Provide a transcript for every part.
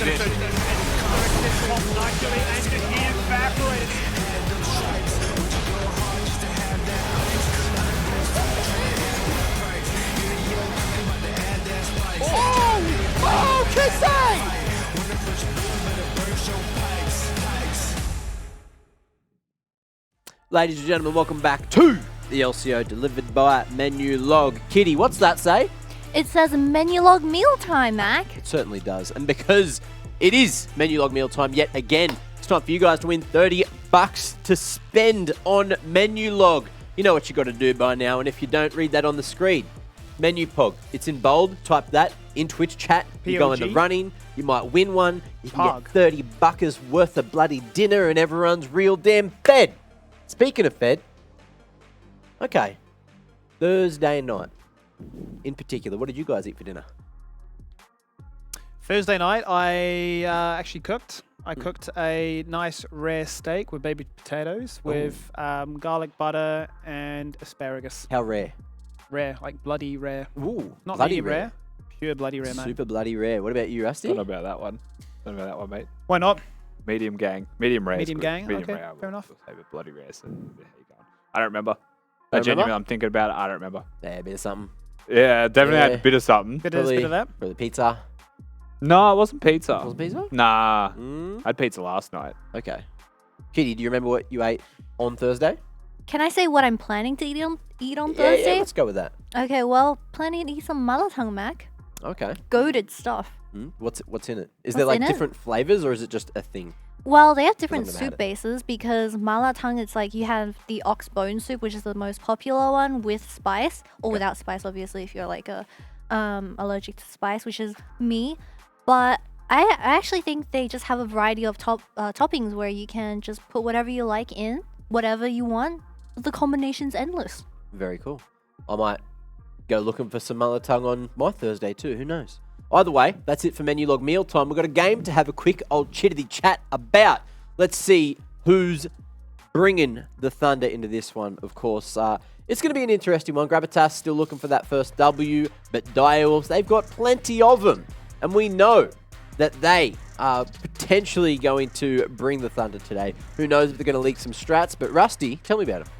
in. Oh, Kissay! Ladies and gentlemen, welcome back to the LCO delivered by Menulog. Kitty, what's that say? It says Menulog mealtime, Mac. It certainly does. And because it is Menulog mealtime yet again, it's time for you guys to win $30 to spend on Menulog. You know what you got to do by now, and if you don't, read that on the screen. Menupog. It's in bold. Type that in Twitch chat. You go in the running. You might win one. You can get $30 worth of bloody dinner, and everyone's real damn fed. Speaking of fed, okay, Thursday night in particular, what did you guys eat for dinner? Thursday night, I actually cooked. I cooked a nice rare steak with baby potatoes with garlic butter and asparagus. How rare? Rare, like bloody rare. Ooh, not bloody medium rare. Pure bloody rare, mate. Super bloody rare. What about you, Rusty? Don't know about that one. Don't know about that one, mate. Why not? Medium gang. Medium rare. Medium gang? Medium Okay, rare. fair enough. Say it bloody rare. So, yeah, you go. I don't remember. Don't Genuinely, remember? I'm thinking about it. I don't remember. Yeah, a bit of something. Yeah, definitely had a bit of something. Bit of that. Probably pizza. No, it wasn't pizza. Was it pizza? Nah. I had pizza last night. Okay. Kitty, do you remember what you ate on Thursday? Can I say what I'm planning to eat on Yeah, Thursday? let's go with that. Okay, well, planning to eat some malatang, Mac. Okay. Goated stuff. What's in it? Is What's there like in it? different flavors, or is it just a thing? Well, they have different Doesn't matter. soup bases because malatang, it's like you have the ox bone soup, which is the most popular one with spice, or without spice, obviously, if you're like allergic to spice, which is me. But I actually think they just have a variety of toppings where you can just put whatever you like in, whatever you want. The combination's endless. Very cool. I might go looking for some malatang on my Thursday too. Who knows? Either way, that's it for Menulog Mealtime. We've got a game to have a quick old chittity chat about. Let's see who's bringing the thunder into this one, of course. It's going to be an interesting one. Gravitas still looking for that first W, but Direwolves, they've got plenty of them. And we know that they are potentially going to bring the thunder today. Who knows if they're going to leak some strats, but Rusty, tell me about them.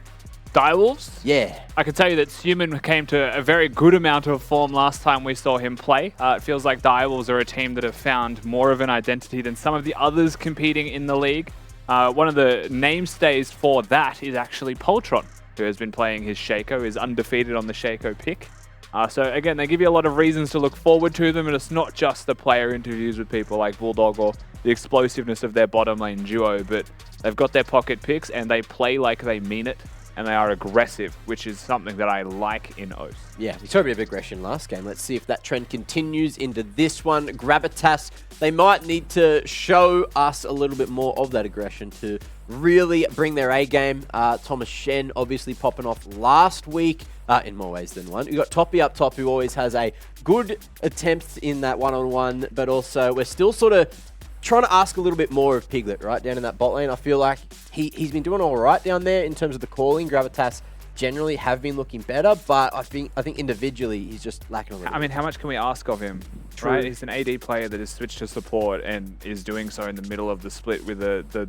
Direwolves? Yeah. I can tell you that Suman came to a very good amount of form last time we saw him play. It feels like Direwolves are a team that have found more of an identity than some of the others competing in the league. One of the mainstays for that is actually Poltron, who has been playing his Shaco, is undefeated on the Shaco pick. So again, they give you a lot of reasons to look forward to them, and it's not just the player interviews with people like Bulldog or the explosiveness of their bottom lane duo, but they've got their pocket picks and they play like they mean it. And they are aggressive, which is something that I like in Oath. Yeah, we saw a bit of aggression last game. Let's see if that trend continues into this one. Gravitas, they might need to show us a little bit more of that aggression to really bring their A game. Thomas Shen obviously popping off last week in more ways than one. We've got Toppy up top, who always has a good attempt in that one-on-one, but also we're still sort of trying to ask a little bit more of Piglet, right, down in that bot lane. I feel like he's been doing all right down there in terms of the calling. Gravitas generally have been looking better, but I think individually he's just lacking a little bit. I mean, how much can we ask of him? True. Right? He's an AD player that has switched to support and is doing so in the middle of the split with the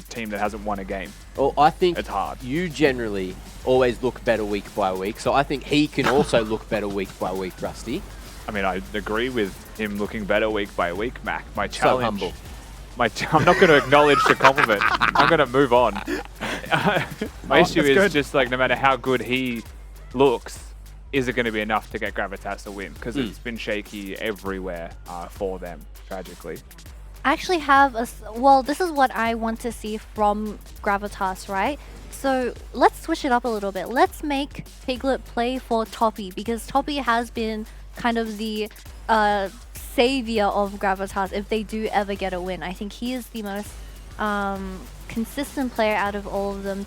team that hasn't won a game. Well, I think it's hard. You generally always look better week by week, so I think he can also look better week by week, Rusty. I mean, I agree with him looking better week by week, Mac. My challenge... So humble. I'm not going to acknowledge the compliment. I'm going to move on. My issue is just like no matter how good he looks, is it going to be enough to get Gravitas a win? Because it's been shaky everywhere for them, tragically. I actually have well, this is what I want to see from Gravitas, right? So let's switch it up a little bit. Let's make Piglet play for Toppy, because Toppy has been kind of the savior of Gravitas if they do ever get a win. I think he is the most consistent player out of all of them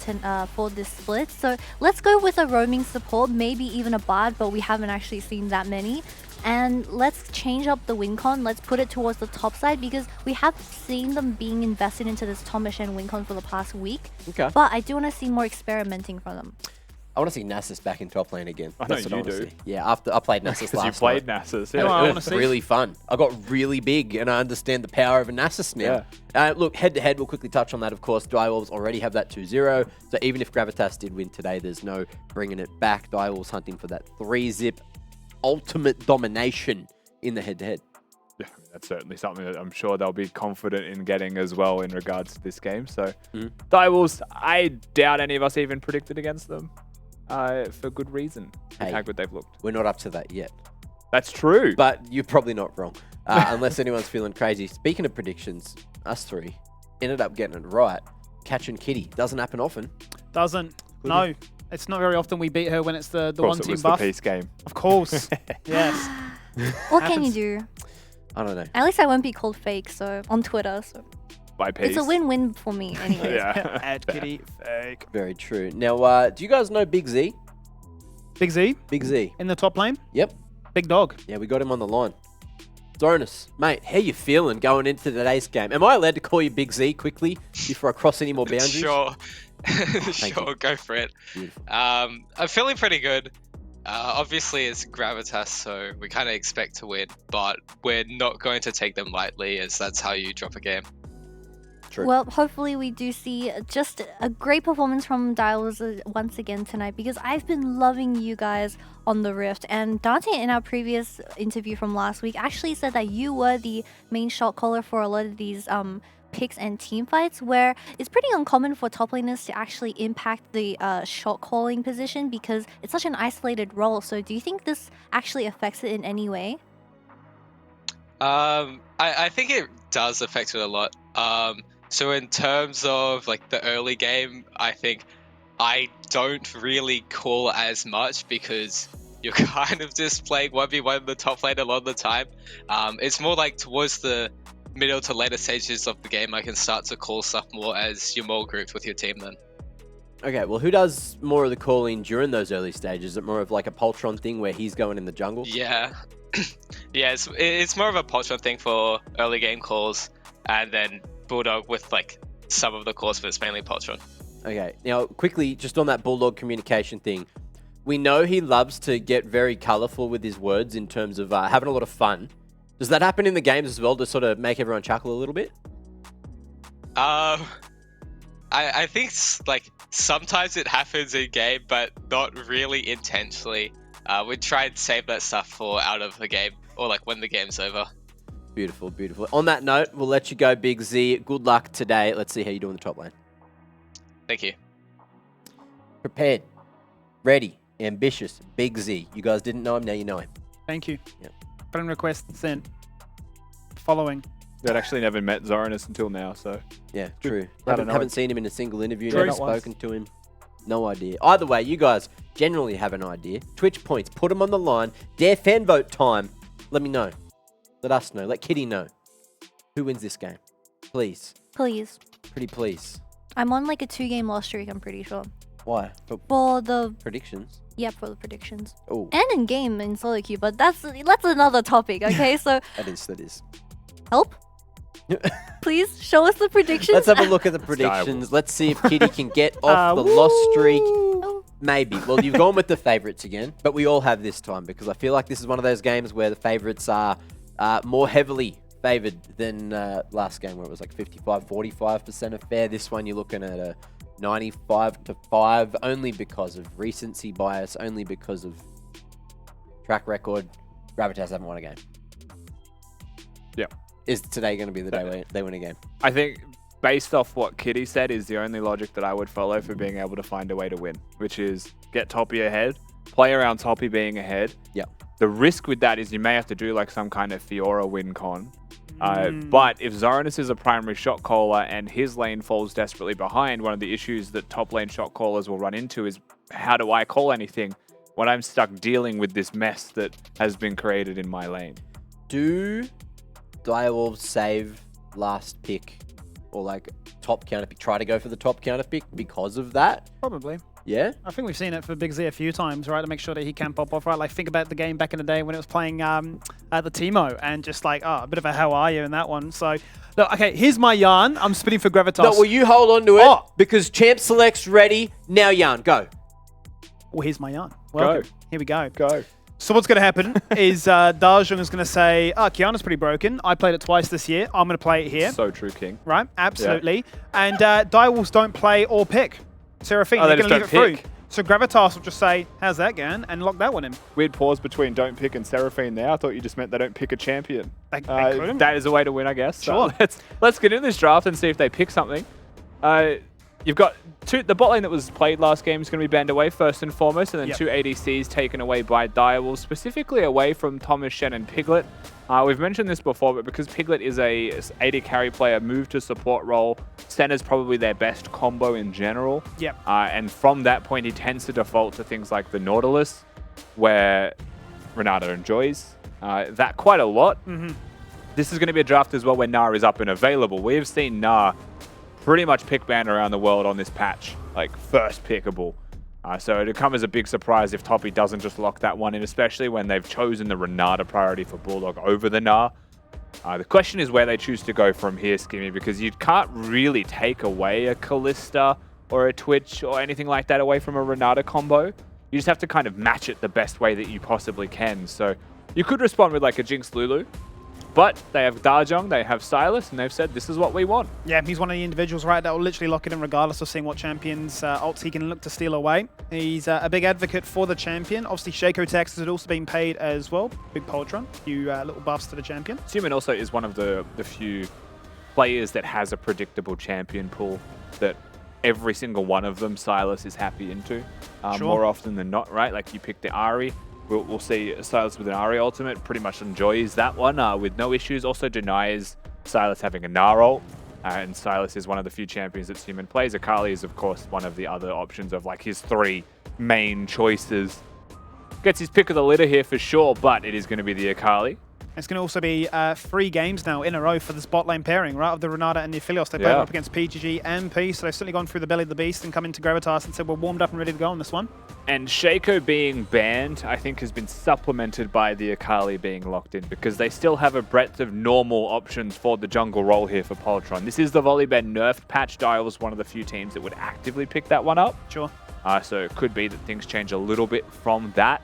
for this split. So let's go with a roaming support, maybe even a Bard, but we haven't actually seen that many. And let's change up the win con. Let's put it towards the top side, because we have seen them being invested into this Thomas and win con for the past week. Okay. But I do want to see more experimenting from them. I want to see Nasus back in top lane again. I know That's what you wanna do. see. Yeah, after I played Nasus Because last you played night. Nasus. Yeah, Yeah. I It wanna was see. really fun. I got really big, and I understand the power of a Nasus now. Look, head-to-head, we'll quickly touch on that, of course. Direwolves already have that 2-0, so even if Gravitas did win today, there's no bringing it back. Direwolves hunting for that 3-zip ultimate domination in the head-to-head. Yeah, that's certainly something that I'm sure they'll be confident in getting as well in regards to this game. So, Direwolves, I doubt any of us even predicted against them for good reason. Hey. How good they've looked. We're not up to that yet, That's true. but you're probably not wrong, unless anyone's feeling crazy. Speaking of predictions, us three ended up getting it right. Catching Kitty doesn't happen often. Doesn't. No. It's not very often we beat her when it's the of course, one it team was buff. the peace game. Of course. Yes. What can you Happens. do? I don't know. At least I won't be called fake, so on Twitter. So By peace. it's a win-win for me, anyway. Yeah. Add Kitty. Fake. Very true. Now, do you guys know Big Z? Big Z Big Z. in the top lane. Yep. Big dog. Yeah, we got him on the line. Zoranus, mate, how you feeling going into today's game? Am I allowed to call you Big Z quickly before I cross any more boundaries? Sure. you. Sure, go for it. Beautiful. I'm feeling pretty good. Obviously, it's Gravitas, so we kind of expect to win, but we're not going to take them lightly, as that's how you drop a game. True. Well, hopefully we do see just a great performance from Direwolves once again tonight, because I've been loving you guys on the Rift. And Dante, in our previous interview from last week, actually said that you were the main shot caller for a lot of these picks and team fights, where it's pretty uncommon for top laners to actually impact the shot calling position because it's such an isolated role. So do you think this actually affects it in any way? I think it does affect it a lot. So in terms of like the early game, I think I don't really call as much because you're kind of just playing 1v1 the top lane a lot of the time. It's more like towards the middle to later stages of the game, I can start to call stuff more as you're more grouped with your team then. Okay, well, who does more of the calling during those early stages? Is it more of like a Poltron thing where he's going in the jungle? Yeah. Yeah, it's more of a Poltron thing for early game calls, and then Bulldog with like some of the calls, but it's mainly Poltron. Okay, now quickly, just on that Bulldog communication thing, we know he loves to get very colourful with his words in terms of having a lot of fun. Does that happen in the games as well to sort of make everyone chuckle a little bit? I think like sometimes it happens in game, but not really intentionally. We try and save that stuff for out of the game or like when the game's over. Beautiful, beautiful. On that note, we'll let you go, Big Z. Good luck today. Let's see how you do in the top lane. Thank you. Prepared, ready, ambitious, Big Z. You guys didn't know him, now you know him. Thank you. Yep. Friend request sent. Following. I'd actually never met Zoranus until now, so Yeah, true. I don't know. Haven't seen him in a single interview, True. never Not once. spoken to him. No idea. Either way, you guys generally have an idea. Twitch points, put them on the line. Dare fan vote time. Let me know. Let us know. Let Kitty know. Who wins this game? Please. Please. Pretty please. I'm on like a 2-game loss streak, I'm pretty sure. Why? For For the predictions? for the predictions. Oh, And in game in solo queue, but that's another topic, okay? So that is. help. Please show us the predictions. Let's have a look at the Direwolves. predictions. Let's see if Kitty can get off the loss streak. Oh, Maybe. Well, you've gone with the favourites again, but we all have this time because I feel like this is one of those games where the favourites are more heavily favoured than last game where it was like 55-45% of fair. This one you're looking at a 95-5 only because of recency bias, only because of track record. Gravitas haven't won a game. Yeah. Is today going to be the day they win a game? I think based off what Kitty said is the only logic that I would follow for being able to find a way to win, which is get Toppy ahead, play around Toppy being ahead. Yeah. The risk with that is you may have to do like some kind of Fiora win con. But if Zoranus is a primary shot caller and his lane falls desperately behind, one of the issues that top lane shot callers will run into is how do I call anything when I'm stuck dealing with this mess that has been created in my lane? Do Direwolves save last pick or like top counter pick, try to go for the top counter pick because of that? Probably. Yeah? I think we've seen it for Big Z a few times, right? To make sure that he can pop off, right? Like, think about the game back in the day when it was playing at the Teemo and just like, oh, a bit of a how are you in that one. So, look, okay, here's my yarn. I'm spitting for Gravitas. No, will you hold on to it? Oh. Because Champ Select's ready. Now, Yarn, go. Well, here's my yarn. Welcome. Go. Here we go. Go. So what's going to happen is Dajong is going to say, Kiana's pretty broken. I played it twice this year. I'm going to play it here. So true, King. Right? Absolutely. And Direwolves don't play or pick Seraphine. Oh, They're they going to just leave it don't through. pick. So Gravitas will just say, how's that going? And lock that one in. Weird pause between don't pick and Seraphine there. I thought you just meant they don't pick a champion. They couldn't. That is a way to win, I guess. Sure. So let's get into this draft and see if they pick something. You've got the bot lane that was played last game is going to be banned away first and foremost, and then 2 ADCs taken away by Direwolves, specifically away from Thomas, Shen, and Piglet. We've mentioned this before, but because Piglet is a AD carry player, move to support role, Senna's probably their best combo in general. Yep. And from that point, he tends to default to things like the Nautilus, where Renata enjoys that quite a lot. This is going to be a draft as well where Gnar is up and available. We have seen Gnar pretty much pick banned around the world on this patch, like first pickable. So it'd come as a big surprise if Toppy doesn't just lock that one in, especially when they've chosen the Renata priority for Bulldog over the Gnar. The question is where they choose to go from here, Skimmy, because you can't really take away a Kalista or a Twitch or anything like that away from a Renata combo. You just have to kind of match it the best way that you possibly can. So you could respond with like a Jinx Lulu, but they have Dajong, they have Sylas, and they've said this is what we want. Yeah, he's one of the individuals, right, that will literally lock it in regardless of seeing what champion's ults he can look to steal away. He's a big advocate for the champion. Obviously, Shaco taxes had also been paid as well. Big Poltron, a few little buffs to the champion. Suman also is one of the few players that has a predictable champion pool that every single one of them Sylas is happy into more often than not, right? Like you pick the Ahri. We'll see Sylas with an Ahri ultimate, pretty much enjoys that one with no issues. Also denies Sylas having a Gnar ult. And Sylas is one of the few champions that Suman plays. Akali is, of course, one of the other options of like his 3 main choices. Gets his pick of the litter here for sure, but it is going to be the Akali. It's going to also be 3 games now in a row for this bot lane pairing, right, of the Renata and the Aphelios. They played up against PGG and P, so they've certainly gone through the belly of the beast and come into Gravitas and said we're warmed up and ready to go on this one. And Shaco being banned, I think, has been supplemented by the Akali being locked in because they still have a breadth of normal options for the jungle role here for Poltron. This is the Volibear nerfed patch. Dial was one of the few teams that would actively pick that one up. Sure. So it could be that things change a little bit from that.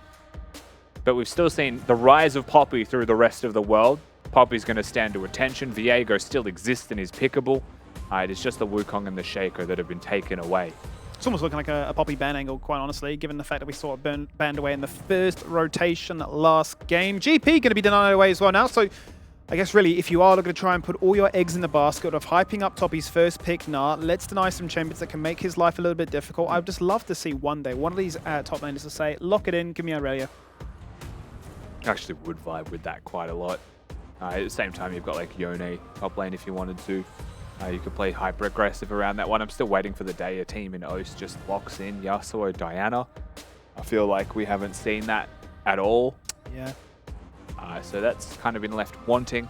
But we've still seen the rise of Poppy through the rest of the world. Poppy's going to stand to attention. Viego still exists and is pickable. It is just the Wukong and the Shaco that have been taken away. It's almost looking like a Poppy ban angle, quite honestly, given the fact that we saw it banned away in the first rotation last game. GP going to be denied away as well now. So I guess really, if you are looking to try and put all your eggs in the basket of hyping up Toppy's first pick, Gnar, let's deny some champions that can make his life a little bit difficult. I would just love to see one day one of these top laners to say, lock it in, give me Aurelia. Actually would vibe with that quite a lot. At the same time, you've got like Yone top lane if you wanted to. You could play hyper aggressive around that one. I'm still waiting for the day a team in Oast just locks in Yasuo, Diana. I feel like we haven't seen that at all. Yeah. So that's kind of been left wanting.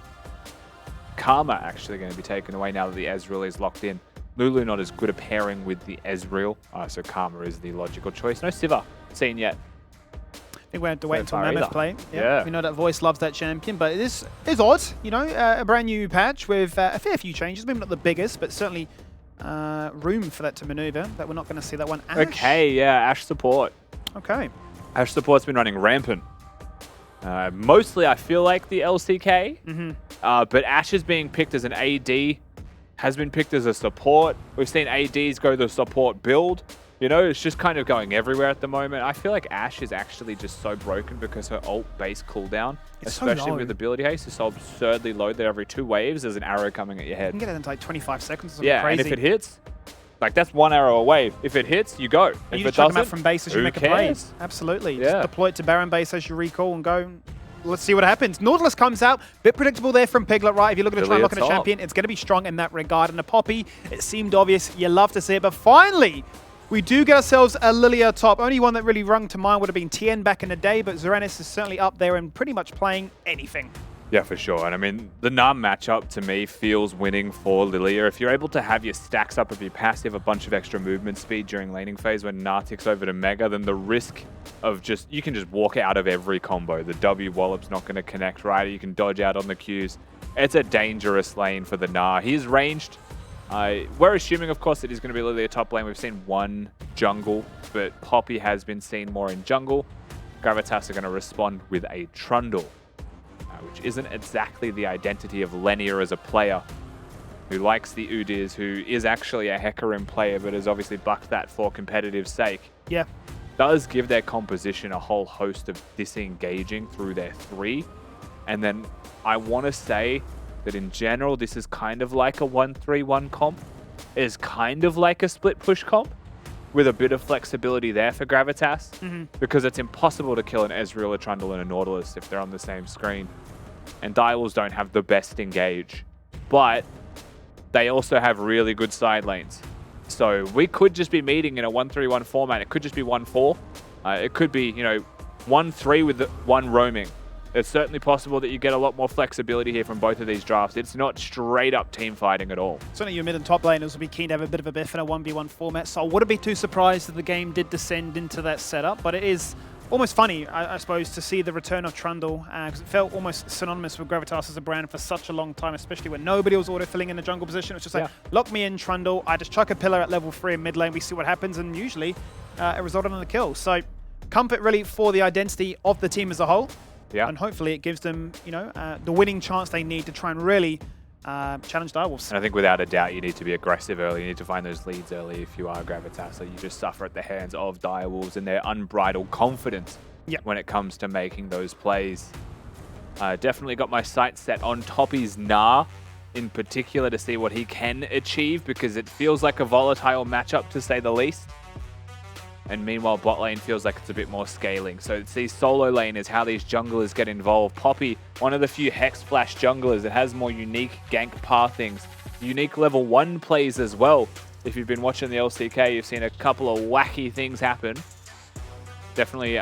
Karma actually going to be taken away now that the Ezreal is locked in. Lulu not as good a pairing with the Ezreal, so Karma is the logical choice. No Siva seen yet. I think we have to wait until far Mammoth either. play. Yeah. We know that Voice loves that champion, but it is odd, you know, a brand new patch with a fair few changes. Maybe not the biggest, but certainly room for that to maneuver. But we're not going to see that one. Ashe. Okay, yeah, Ashe support. Okay. Ashe support's been running rampant. Mostly, I feel like the LCK, but Ashe is being picked as an AD, has been picked as a support. We've seen ADs go the support build. You know, it's just kind of going everywhere at the moment. I feel like Ashe is actually just so broken because her ult base cooldown, especially with ability haste, is so absurdly low that every 2 waves there's an arrow coming at your You head. can get it in like 25 seconds or something Yeah, crazy. and if it hits, like that's 1 arrow away. If it hits, you go. And If you it just chuck them out doesn't, from base as you who make a play. cares? Absolutely. Yeah. Just deploy it to Baron base as you recall and go. Let's see what happens. Nautilus comes out. Bit predictable there from Piglet, right? If you're looking to try and lock in a champion, it's going to be strong in that regard. And a Poppy, it seemed obvious. You love to see it. But finally, we do get ourselves a Lilia top. Only one that really rung to mind would have been Tien back in the day, but Zoranis is certainly up there and pretty much playing anything. Yeah, for sure. And I mean, the Nam matchup to me feels winning for Lilia. If you're able to have your stacks up of your passive, a bunch of extra movement speed during laning phase when Gnar ticks over to Mega, then the risk of you can just walk out of every combo. The W wallop's not going to connect right. You can dodge out on the Qs. It's a dangerous lane for the Gnar. He's ranged We're assuming, of course, it is going to be literally a top lane. We've seen one jungle, but Poppy has been seen more in jungle. Gravitas are going to respond with a Trundle, which isn't exactly the identity of Lenia as a player, who likes the Udyrs, who is actually a Hecarim player, but has obviously bucked that for competitive sake. Yeah. Does give their composition a whole host of disengaging through their 3. And then I want to say that in general, this is kind of like a 1-3-1 comp. It is kind of like a split push comp with a bit of flexibility there for Gravitas, because it's impossible to kill an Ezreal, a Trundle, and a Nautilus if they're on the same screen. And Direwolves don't have the best engage, but they also have really good side lanes. So we could just be meeting in a 1-3-1 format. It could just be 1-4. It could be, 1-3 with one roaming. It's certainly possible that you get a lot more flexibility here from both of these drafts. It's not straight up team fighting at all. Certainly your mid and top laners will be keen to have a bit of a biff in a 1v1 format, so I wouldn't be too surprised if the game did descend into that setup, but it is almost funny, I suppose, to see the return of Trundle, because it felt almost synonymous with Gravitas as a brand for such a long time, especially when nobody was auto-filling in the jungle position. It was just like, lock me in, Trundle, I just chuck a pillar at level 3 in mid lane, we see what happens, and usually it resulted in a kill. So comfort really for the identity of the team as a whole. Yeah. And hopefully it gives them, the winning chance they need to try and really challenge Direwolves. And I think without a doubt, you need to be aggressive early. You need to find those leads early if you are Gravitas. So you just suffer at the hands of Direwolves and their unbridled confidence when it comes to making those plays. Definitely got my sights set on Toppy's Gnar in particular to see what he can achieve, because it feels like a volatile matchup to say the least. And meanwhile, bot lane feels like it's a bit more scaling. So it's these solo lane is how these junglers get involved. Poppy, one of the few Hex Flash junglers that has more unique gank pathings, unique level 1 plays as well. If you've been watching the LCK, you've seen a couple of wacky things happen. Definitely,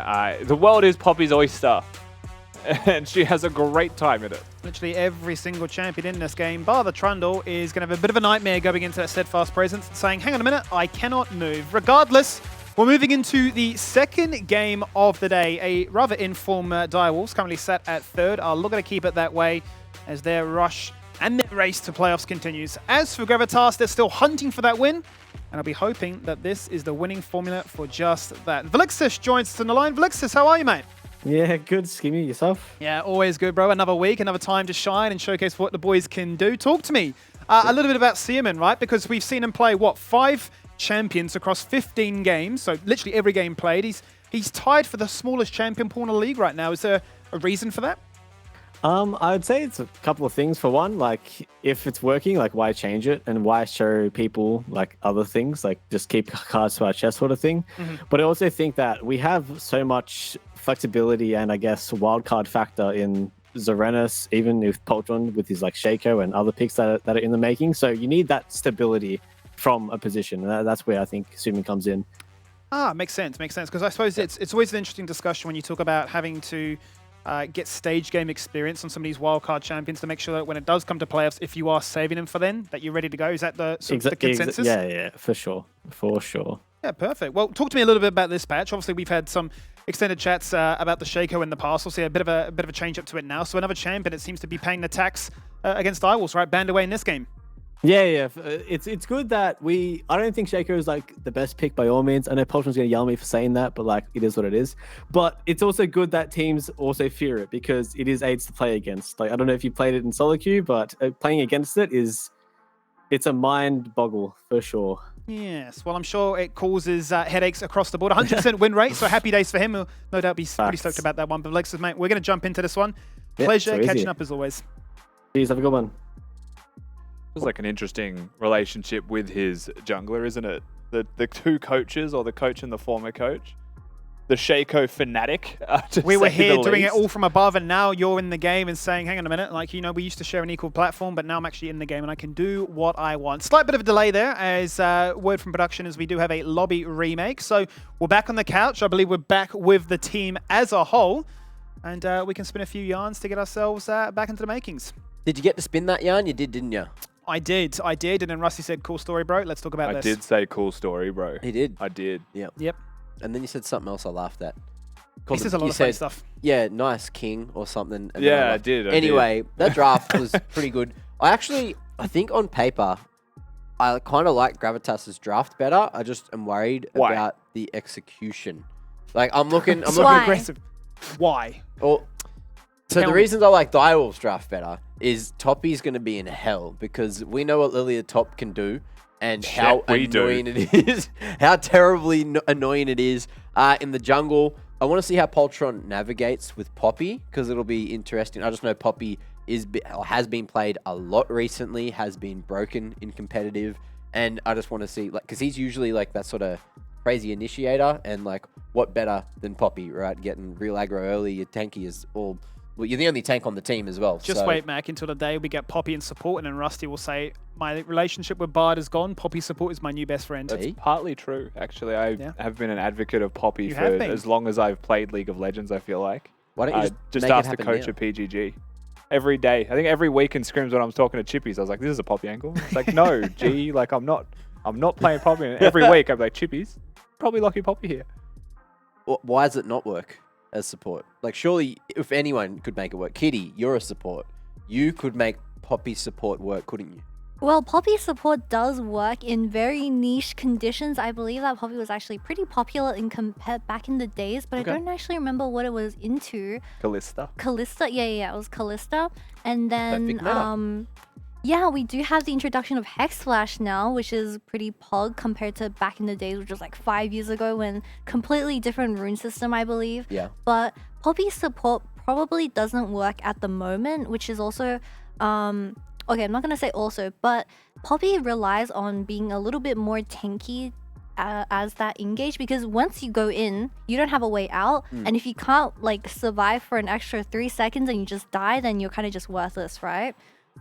the world is Poppy's oyster. And she has a great time in it. Literally every single champion in this game, bar the Trundle, is going to have a bit of a nightmare going into that steadfast presence and saying, hang on a minute, I cannot move. Regardless, we're moving into the second game of the day. A rather informed Direwolves, currently set at 3rd, are looking to keep it that way as their rush and their race to playoffs continues. As for Gravitas, they're still hunting for that win, and I'll be hoping that this is the winning formula for just that. Velixis joins us on the line. Velixis, how are you, mate? Yeah, good. Skimmy, yourself? Yeah, always good, bro. Another week, another time to shine and showcase what the boys can do. Talk to me a little bit about Seaman, right? Because we've seen him play, 5 champions across 15 games, so literally every game played. He's tied for the smallest champion pool in the league right now. Is there a reason for that? I would say it's a couple of things. For one, like, if it's working, like, why change it? And why show people, like, other things? Like, just keep cards to our chest sort of thing. But I also think that we have so much flexibility and, I guess, wildcard factor in Zorenis, even with Poltron, with his, like, Shaco and other picks that are in the making. So you need that stability from a position. And that's where I think Suman comes in. Makes sense. Because I suppose it's always an interesting discussion when you talk about having to get stage game experience on some of these wildcard champions to make sure that when it does come to playoffs, if you are saving them for then, that you're ready to go. Is that the consensus? Yeah, for sure. Yeah, perfect. Well, talk to me a little bit about this patch. Obviously, we've had some extended chats about the Shaco in the past. We'll see a bit of a change up to it now. So another champion, it seems to be paying the tax against Direwolves, right? Banned away in this game. Yeah. It's good that I don't think Shaco is like the best pick by all means. I know Poltron's going to yell at me for saying that, but like, it is what it is. But it's also good that teams also fear it, because it is AIDS to play against. Like, I don't know if you played it in solo queue, but playing against it's a mind boggle for sure. Yes, well, I'm sure it causes headaches across the board. 100% win rate, so happy days for him. He'll no doubt be pretty stoked about that one. But Alexis, mate, we're going to jump into this one. Pleasure catching up as always. Please have a good one. Feels like an interesting relationship with his jungler, isn't it? The two coaches, or the coach and the former coach. The Shaco fanatic. We were here doing it all from above, and now you're in the game and saying, hang on a minute, like, we used to share an equal platform, but now I'm actually in the game and I can do what I want. Slight bit of a delay there, as word from production is we do have a lobby remake. So we're back on the couch. I believe we're back with the team as a whole, and we can spin a few yarns to get ourselves back into the makings. Did you get to spin that yarn? You did, didn't you? I did, and then Rusty said, cool story, bro. Let's talk about this. I did say cool story, bro. He did. I did. Yep. And then you said something else I laughed at. He says a lot of funny stuff. Yeah, nice king or something. And yeah, I did. Anyway, that draft was pretty good. I think on paper, I kind of like Gravitas' draft better. I just am worried Why? about the execution. Like I'm looking. So Why? aggressive. Why? So Tell the me. reasons I like Direwolf's draft better is Toppy's going to be in hell because we know what Lilia Top can do and Shit, how we do. annoying it is, how terribly annoying it is in the jungle. I want to see how Poltron navigates with Poppy because it'll be interesting. I just know Poppy has been played a lot recently, has been broken in competitive, and I just want to see because he's usually like that sort of crazy initiator, and like what better than Poppy, right? Getting real aggro early, your tanky is all. Well, you're the only tank on the team as well. Just so. wait, Mac, until the day we get Poppy in support, and then Rusty will say, my relationship with Bard is gone. Poppy support is my new best friend. That's Partly true, actually. I Yeah. have been an advocate of Poppy You for have been. as long as I've played League of Legends, I feel like. Why don't you I just make ask it the happen coach now? at PGG. Every day. I think every week in scrims when I was talking to Chippies, I was like, this is a Poppy angle. It's like, no, G, like I'm not playing Poppy. And every week I'm like, Chippies, probably lucky Poppy here. Why does it not work as support? Like, surely, if anyone could make it work, Kitty, you're a support. You could make Poppy support work, couldn't you? Well, Poppy support does work in very niche conditions. I believe that Poppy was actually pretty popular in back in the days, but Okay. I don't actually remember what it was into. Callista. Callista, yeah, it was Callista. And then, Perfect meta. yeah, we do have the introduction of Hex Flash now, which is pretty pog compared to back in the days, which was like 5 years ago when completely different rune system, I believe. Yeah. But Poppy support probably doesn't work at the moment, which is also, okay, I'm not gonna say also, but Poppy relies on being a little bit more tanky as that engage, because once you go in, you don't have a way out, and if you can't like survive for an extra 3 seconds and you just die, then you're kind of just worthless, right?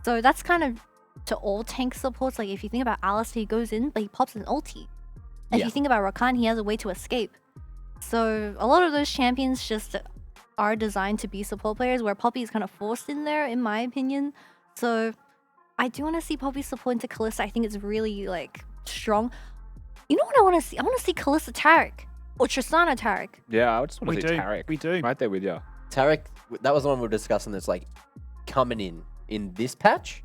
So that's kind of to all tank supports. Like if you think about Alistair, he goes in, but he pops an ulti. And if Yeah. you think about Rakan, he has a way to escape. So a lot of those champions just are designed to be support players, where Poppy is kind of forced in there, in my opinion. So I do want to see Poppy support into Callista. I think it's really like strong. You know what I want to see? I want to see Callista Taric or Tristana Taric. Yeah, I just want We to see do. Tarek. We do. Right there with you. Tarek, that was the one we were discussing that's like coming in this patch.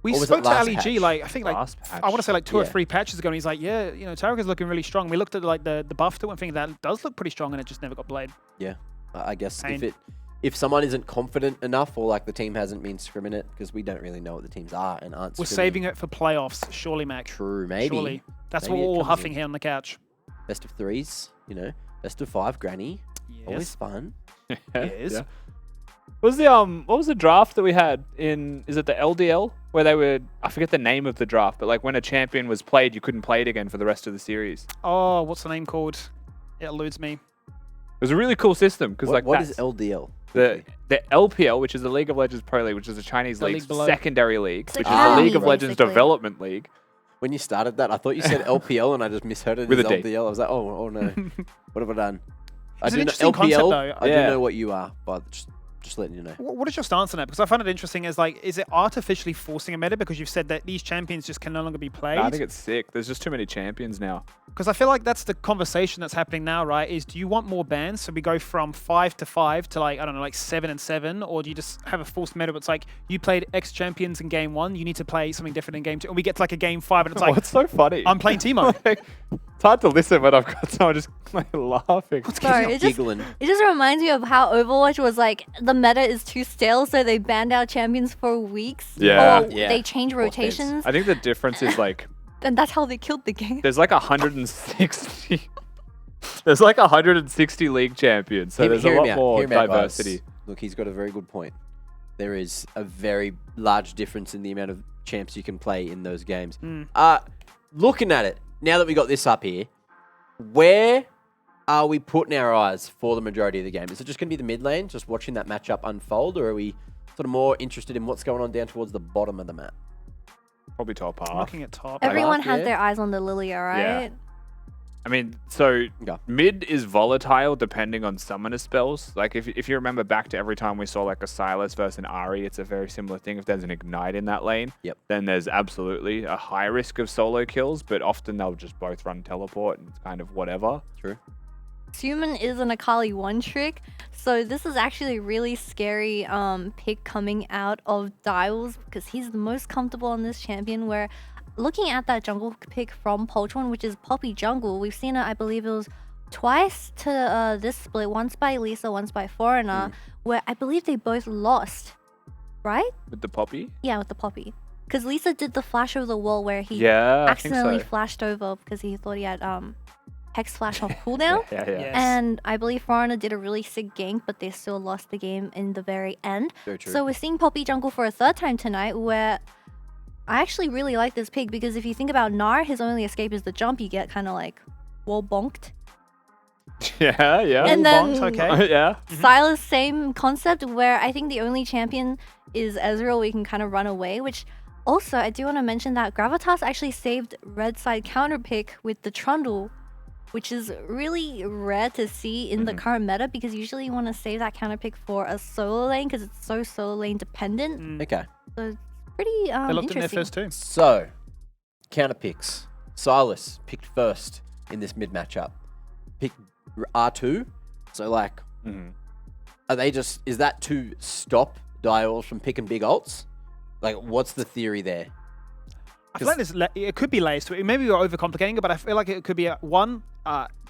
We Or was spoke it to last Ali G, patch? like, I think like, Last patch. I want to say like 2 or Yeah. 3 patches ago, and he's like, yeah, you know, Tarek is looking really strong. We looked at like the buff to it and thinking that does look pretty strong, and it just never got played. Yeah. I guess Pain. if someone isn't confident enough, or like the team hasn't been scrimming it, because we don't really know what the teams are and aren't. We're scrimming. saving it for playoffs, surely, Mac. True, maybe. Surely. That's Maybe what it we're all comes huffing in. here on the couch. Best of 3s, you know, best of 5, Granny. Always Yes. fun. Yes. Yeah. What was the draft that we had in, is it the LDL? Where they were, I forget the name of the draft, but like when a champion was played, you couldn't play it again for the rest of the series. Oh, what's the name called? It eludes me. It was a really cool system because like What that's is LDL? the LPL, which is the League of Legends Pro League, which is the Chinese The league's league below. secondary league, It's which like is the Army, League of Legends basically. Development League. When you started that, I thought you said LPL, and I just misheard it With as a D. LDL. I was like, oh no, what have I done? It's I an do know interesting concept, LPL. though. I do Yeah. know what you are, but just letting you know. What is your stance on that? Because I find it interesting as like, is it artificially forcing a meta because you've said that these champions just can no longer be played? No, I think it's sick. There's just too many champions now. Because I feel like that's the conversation that's happening now, right? Is do you want more bans? So we go from 5 to 5 to like, I don't know, like 7 and 7, or do you just have a forced meta? But it's like you played X champions in game 1, you need to play something different in game 2, and we get to like a game 5, and it's like What's so funny? I'm playing Teemo. It's hard to listen when I've got someone just like laughing. Sorry, it just Giggling. reminds me of how Overwatch was like, the meta is too stale, so they banned out champions for weeks. Yeah. Or Yeah. they change Poor kids. rotations, I think the difference is like and that's how they killed the game. there's like 160. There's like 160 league champions, so there's a Hear me lot out, more hear me out, guys. diversity. Look, he's got a very good point. There is a very large difference in the amount of champs you can play in those games. Looking at it, now that we got this up here, where are we putting our eyes for the majority of the game? Is it just going to be the mid lane, just watching that matchup unfold, or are we sort of more interested in what's going on down towards the bottom of the map? Probably top I'm half. looking at top. Everyone yeah. has their eyes on the Lilia, right? I mean, so Yeah. mid is volatile depending on summoner spells. Like if you remember back to every time we saw like a Silas versus an Ahri, it's a very similar thing. If there's an ignite in that lane, Yep. then there's absolutely a high risk of solo kills, but often they'll just both run teleport and it's kind of whatever. True. Suman is an Akali one trick, so this is actually a really scary pick coming out of Dials, because he's the most comfortable on this champion, where looking at that jungle pick from Poltron, which is Poppy Jungle, we've seen it, I believe it was twice to this split, once by Lisa, once by Foreigner, where I believe they both lost, right? With the Poppy? Yeah, with the Poppy. Because Lisa did the flash over the wall where he I think accidentally so. flashed over because he thought he had Hex Flash on cooldown. Yeah. Yes. And I believe Foreigner did a really sick gank, but they still lost the game in the very end. Very true. So we're seeing Poppy Jungle for a third time tonight, where I actually really like this pick because if you think about Gnar, his only escape is the jump. You get kind of like wall bonked. Yeah. And then okay. Yeah. Silas, same concept, where I think the only champion is Ezreal, where you can kind of run away, which also I do want to mention that Gravitas actually saved red side counter pick with the Trundle, which is really rare to see in the current meta because usually you want to save that counter pick for a solo lane because it's so solo lane dependent. Okay. So it's pretty They looked in there interesting. first too. So, counter picks. Silas picked first in this mid matchup. Picked R2. So, like, are they just... Is that to stop Dials from picking big ults? Like, what's the theory there? I feel like it could be layers to it. Maybe we're overcomplicating it, but I feel like it could be one.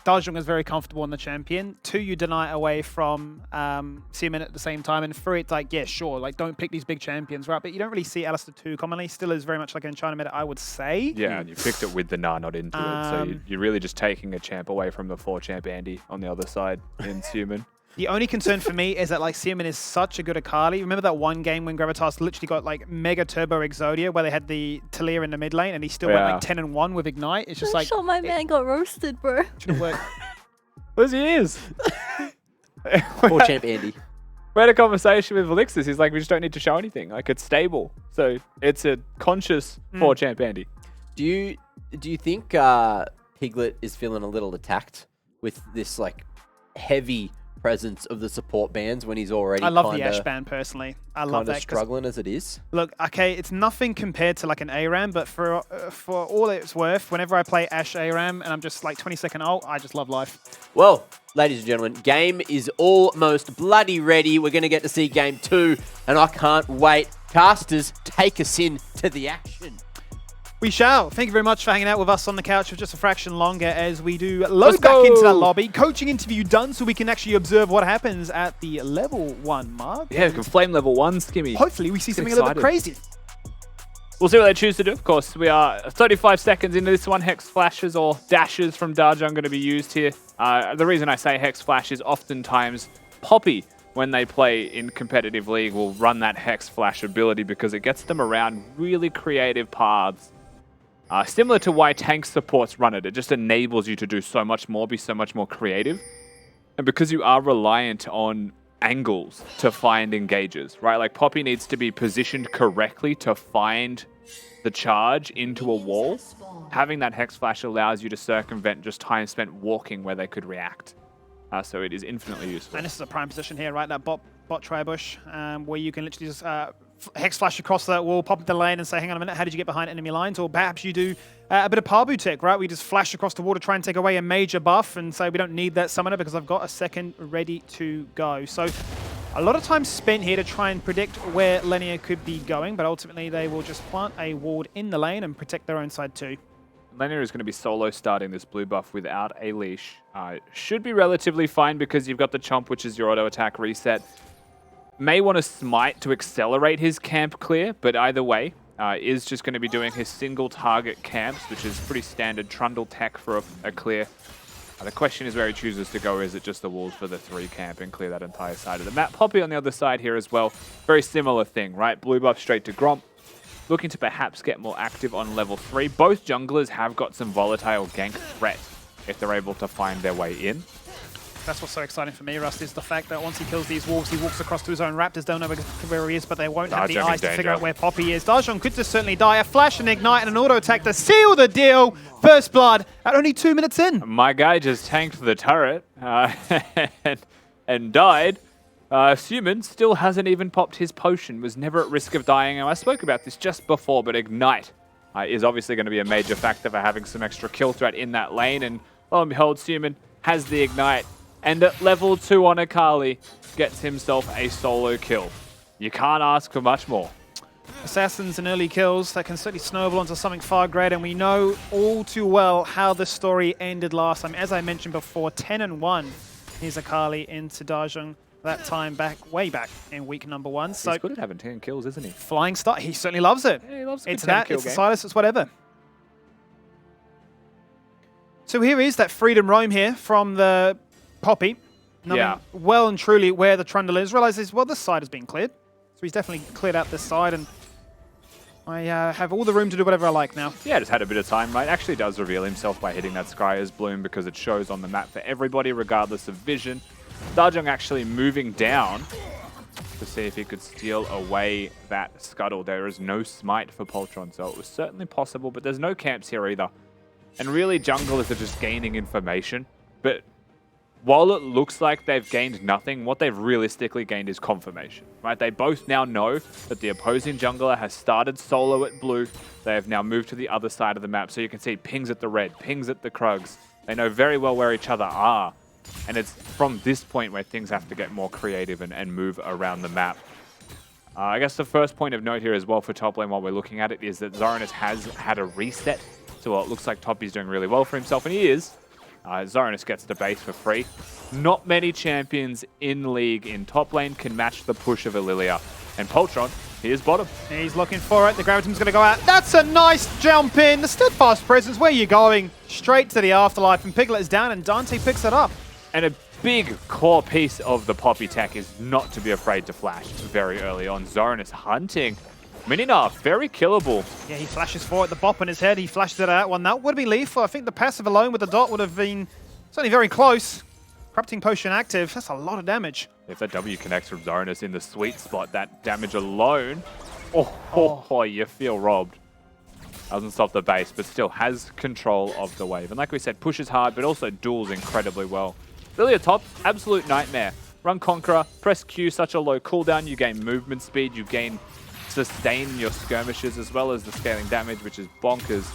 Dajong is very comfortable on the champion. 2, you deny away from Seaman at the same time. And 3, it's like, yeah, sure, like don't pick these big champions, right? But you don't really see Alistair 2 commonly. Still is very much like an China meta, I would say. Yeah, and you picked it with the Gnar, not into it. So you're really just taking a champ away from the 4-champ Andy on the other side in Human. The only concern for me is that like Seaman is such a good Akali. Remember that one game when Gravitas literally got like mega turbo Exodia where they had the Talia in the mid lane and he still went like 10-1 with Ignite? It's just like... Shot my man got roasted, bro. Should've worked. Because he is. 4-champ Andy. We had a conversation with Elixir. He's like, we just don't need to show anything. Like, it's stable. So it's a conscious 4-champ Andy. Do you think Piglet is feeling a little attacked with this like heavy presence of the support bands when he's already I love the Ash band personally. I love that. 'Cause struggling as it is? look, okay, it's nothing compared to like an ARAM, but for all it's worth, whenever I play Ash ARAM and I'm just like 20-second ult, I just love life. Well, ladies and gentlemen, game is almost bloody ready. We're going to get to see game 2, and I can't wait. Casters, take us in to the action. We shall. Thank you very much for hanging out with us on the couch for just a fraction longer as we do load back into that lobby. Coaching interview done so we can actually observe what happens at the level 1 mark. Yeah, we can flame level 1, Skimmy. Hopefully we see something a little bit crazy. We'll see what they choose to do. Of course, we are 35 seconds into this one. Hex flashes or dashes from Dajong going to be used here. The reason I say Hex flash is oftentimes Poppy, when they play in competitive league, will run that Hex flash ability because it gets them around really creative paths. Similar to why tank supports run it. It just enables you to do so much more, be so much more creative. And because you are reliant on angles to find engages, right? Like Poppy needs to be positioned correctly to find the charge into a wall. Having that Hex Flash allows you to circumvent just time spent walking where they could react. So it is infinitely useful. And this is a prime position here, right? That bot tri-bush, where you can literally just Hex Flash across that wall, pop into the lane and say, hang on a minute, how did you get behind enemy lines? Or perhaps you do a bit of Parbu tech, right? We just flash across the wall to try and take away a major buff and say we don't need that summoner because I've got a second ready to go. So a lot of time spent here to try and predict where Lenia could be going, but ultimately they will just plant a ward in the lane and protect their own side too. Lenia is going to be solo starting this blue buff without a leash. Should be relatively fine because you've got the Chomp, which is your auto attack reset. May want to smite to accelerate his camp clear, but either way, is just going to be doing his single target camps, which is pretty standard Trundle tech for a clear. The question is where he chooses to go. Is it just the walls for the 3 camp and clear that entire side of the map? Poppy on the other side here as well. Very similar thing, right? Blue buff straight to Gromp. Looking to perhaps get more active on level 3. Both junglers have got some volatile gank threat if they're able to find their way in. That's what's so exciting for me, Rust, is the fact that once he kills these wolves, he walks across to his own raptors, don't know where he is, but they won't have the eyes to figure out where Poppy is. Dajong could just certainly die. A flash, an ignite, and an auto attack to seal the deal. First blood at only 2 minutes in. My guy just tanked the turret and died. Suman still hasn't even popped his potion, was never at risk of dying. And I spoke about this just before, but Ignite is obviously going to be a major factor for having some extra kill threat in that lane. And lo and behold, Suman has the Ignite. And at level 2 on Akali, gets himself a solo kill. You can't ask for much more. assassins and early kills that can certainly snowball into something far greater, and we know all too well how the story ended last time. As I mentioned before, 10-1 is Akali into Dajong that time way back in week number 1. So He's good at having 10 kills, isn't he? flying start, he certainly loves it. Yeah, he loves a good It's 10 that, kill it's the game. Silas, it's whatever. So here is that freedom roam here from the Poppy. Knowing Yeah. well and truly where the Trundle is. Realizes, well, this side has been cleared. So he's definitely cleared out this side, and I have all the room to do whatever I like now. Yeah, just had a bit of time, right? Actually does reveal himself by hitting that Scryer's Bloom because it shows on the map for everybody, regardless of vision. Dajong actually moving down to see if he could steal away that Scuttle. There is no smite for Poltron, so it was certainly possible, but there's no camps here either. And really, junglers are just gaining information, but while it looks like they've gained nothing, what they've realistically gained is confirmation, right? They both now know that the opposing jungler has started solo at blue. They have now moved to the other side of the map, so you can see pings at the red, pings at the Krugs. They know very well where each other are, and it's from this point where things have to get more creative and move around the map. I guess the first point of note here as well for top lane while we're looking at it is that Zoranus has had a reset, so it looks like Toppy's doing really well for himself, and he is. Zoranus gets the base for free. Not many champions in League in top lane can match the push of Ililia. And Poltron, he is bottom. He's looking for it. The Gravitum's going to go out. That's a nice jump in. The steadfast presence. Where are you going? Straight to the afterlife. And Piglet is down, and Dante picks it up. And a big core piece of the Poppy tech is not to be afraid to flash very early on. Zoranus hunting. Minina, very killable. Yeah, he flashes for it. The bop on his head. He flashes it out. One that would be lethal. I think the passive alone with the dot would have been certainly very close. Corrupting Potion active. That's a lot of damage. If that W connects from Zoranus in the sweet spot, that damage alone, oh, you feel robbed. Doesn't stop the base, but still has control of the wave. And like we said, pushes hard, but also duels incredibly well. Lilia top, absolute nightmare. Run Conqueror, press Q, such a low cooldown. You gain movement speed, you gain sustain in your skirmishes, as well as the scaling damage, which is bonkers.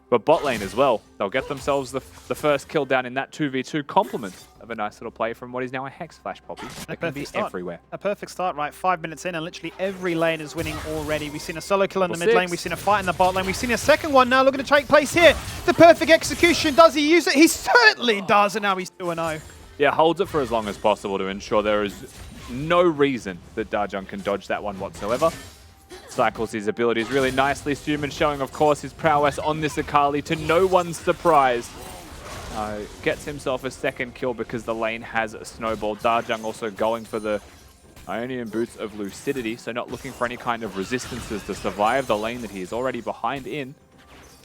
But bot lane as well, they'll get themselves the first kill down in that 2v2 complement of a nice little play from what is now a Hex Flash Poppy. That can be everywhere. A perfect start, right? 5 minutes in, and literally every lane is winning already. We've seen a solo kill in the mid lane. We've seen a fight in the bot lane. We've seen a second one now looking to take place here. The perfect execution. Does he use it? He certainly does, and now he's 2-0. Yeah, holds it for as long as possible to ensure there is no reason that Dajong can dodge that one whatsoever. Cycles his abilities really nicely. Suman showing, of course, his prowess on this Akali to no one's surprise. Gets himself a second kill because the lane has snowballed. Dajong also going for the Ionian Boots of Lucidity, so not looking for any kind of resistances to survive the lane that he is already behind in.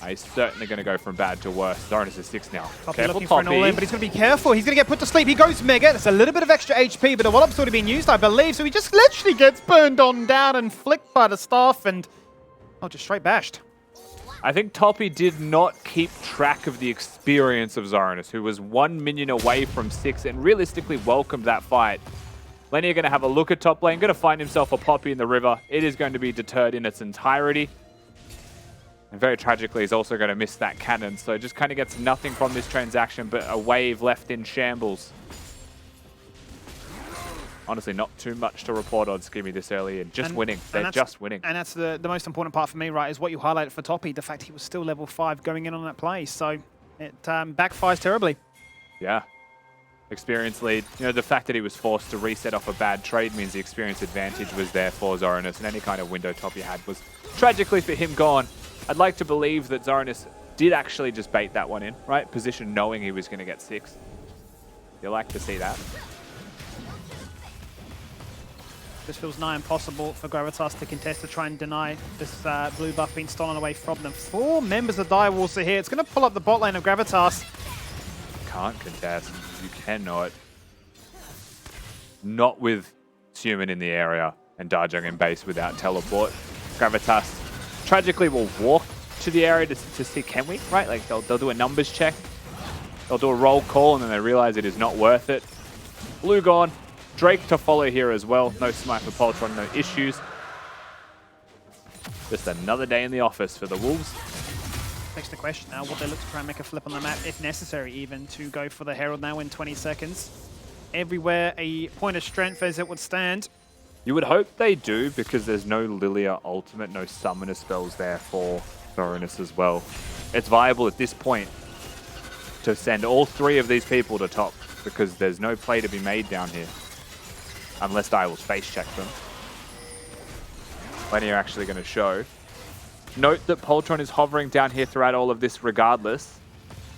He's certainly going to go from bad to worse. Zoranus is 6 now. Toppy looking for an all-in, but he's going to be careful. He's going to get put to sleep. He goes mega. That's a little bit of extra HP, but the wallop's already been used, I believe. So he just literally gets burned on down and flicked by the staff and, just straight bashed. I think Toppy did not keep track of the experience of Zoranus, who was 1 minion away from 6 and realistically welcomed that fight. Lenny are going to have a look at top lane, going to find himself a Poppy in the river. It is going to be deterred in its entirety. And very tragically, he's also going to miss that cannon. So just kind of gets nothing from this transaction, but a wave left in shambles. Honestly, not too much to report on Skimmy this early in. Just winning. They're just winning. And that's the most important part for me, right, is what you highlighted for Toppy, the fact he was still level 5 going in on that play. So it backfires terribly. Yeah. Experience lead. You know, the fact that he was forced to reset off a bad trade means the experience advantage was there for Zoranus, and any kind of window Toppy had was tragically for him gone. I'd like to believe that Zoranus did actually just bait that one in, right? Position knowing he was going to get 6. You like to see that. This feels nigh impossible for Gravitas to contest to try and deny this blue buff being stolen away from them. 4 members of Direwolves are here. It's going to pull up the bot lane of Gravitas. Can't contest. You cannot. Not with Suman in the area and Dajong in base without teleport. Gravitas tragically will walk to the area to see, can we? Right? Like they'll do a numbers check. They'll do a roll call and then they realize it is not worth it. Blue gone. Drake to follow here as well. No smite for Poltron, no issues. Just another day in the office for the Wolves. Makes the question now, what they look to try and make a flip on the map, if necessary even, to go for the Herald now in 20 seconds. Everywhere a point of strength as it would stand. You would hope they do, because there's no Lilia ultimate, no summoner spells there for Thorinus as well. It's viable at this point to send all 3 of these people to top, because there's no play to be made down here. Unless Direwolves face check them. When are you actually going to show? Note that Poltron is hovering down here throughout all of this regardless.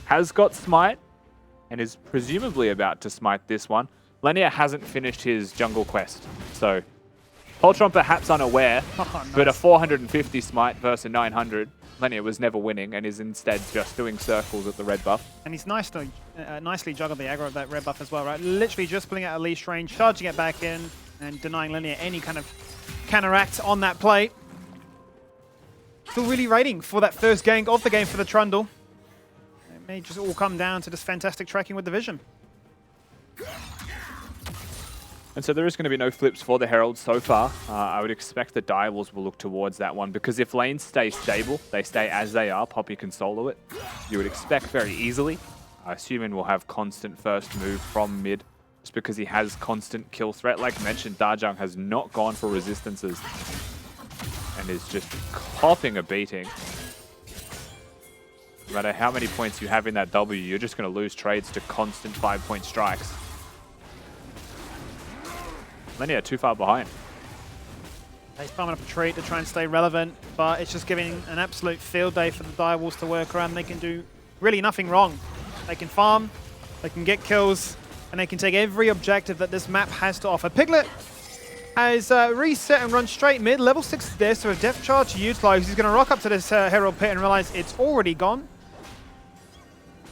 Has got Smite, and is presumably about to smite this one. Lenia hasn't finished his jungle quest, so Poltron perhaps unaware, nice. but a 450 smite versus 900. Lenia was never winning and is instead just doing circles at the red buff. And he's nicely juggled the aggro of that red buff as well, right? Literally just pulling out a leash range, charging it back in, and denying Linear any kind of counteract on that play. Still really waiting for that first gank of the game for the Trundle. It may just all come down to this fantastic tracking with the vision. And so there is going to be no flips for the Herald so far. I would expect the Direwolves will look towards that one, because if lanes stay stable, they stay as they are, Poppy can solo it. You would expect very easily. Sumin will have constant first move from mid, just because he has constant kill threat. Like mentioned, Dajang has not gone for resistances and is just copping a beating. No matter how many points you have in that W, you're just going to lose trades to constant 5-point strikes. Lenia too far behind. He's farming up a treat to try and stay relevant, but it's just giving an absolute field day for the Direwolves to work around. They can do really nothing wrong. They can farm, they can get kills, and they can take every objective that this map has to offer. Piglet has reset and run straight mid. Level 6 is there, so a depth charge utilized. He's going to rock up to this Herald Pit and realize it's already gone.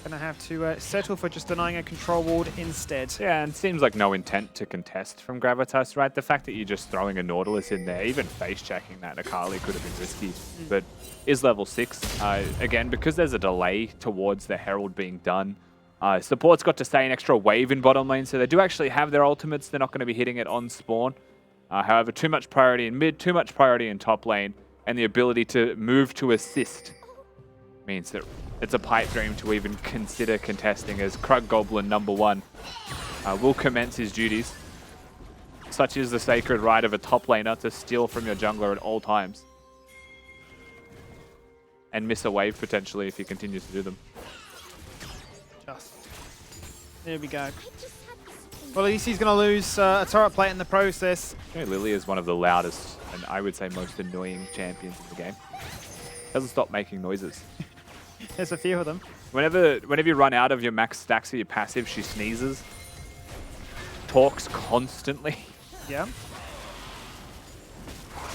Going to have to settle for just denying a control ward instead. Yeah, and seems like no intent to contest from Gravitas, right? The fact that you're just throwing a Nautilus in there, even face checking that Akali could have been risky, but is level 6. Again, because there's a delay towards the Herald being done, support's got to stay an extra wave in bottom lane, so they do actually have their ultimates. They're not going to be hitting it on spawn. However, too much priority in mid, too much priority in top lane, and the ability to move to assist means that it's a pipe dream to even consider contesting, as Krug Goblin #1 will commence his duties. Such is the sacred right of a top laner, to steal from your jungler at all times. And miss a wave potentially if he continues to do them. Just. There we go. Well, at least he's going to lose a turret plate in the process. You know, Lily is one of the loudest and I would say most annoying champions in the game. Doesn't stop making noises. There's a few of them. Whenever you run out of your max stacks of your passive, she sneezes. Talks constantly. Yeah.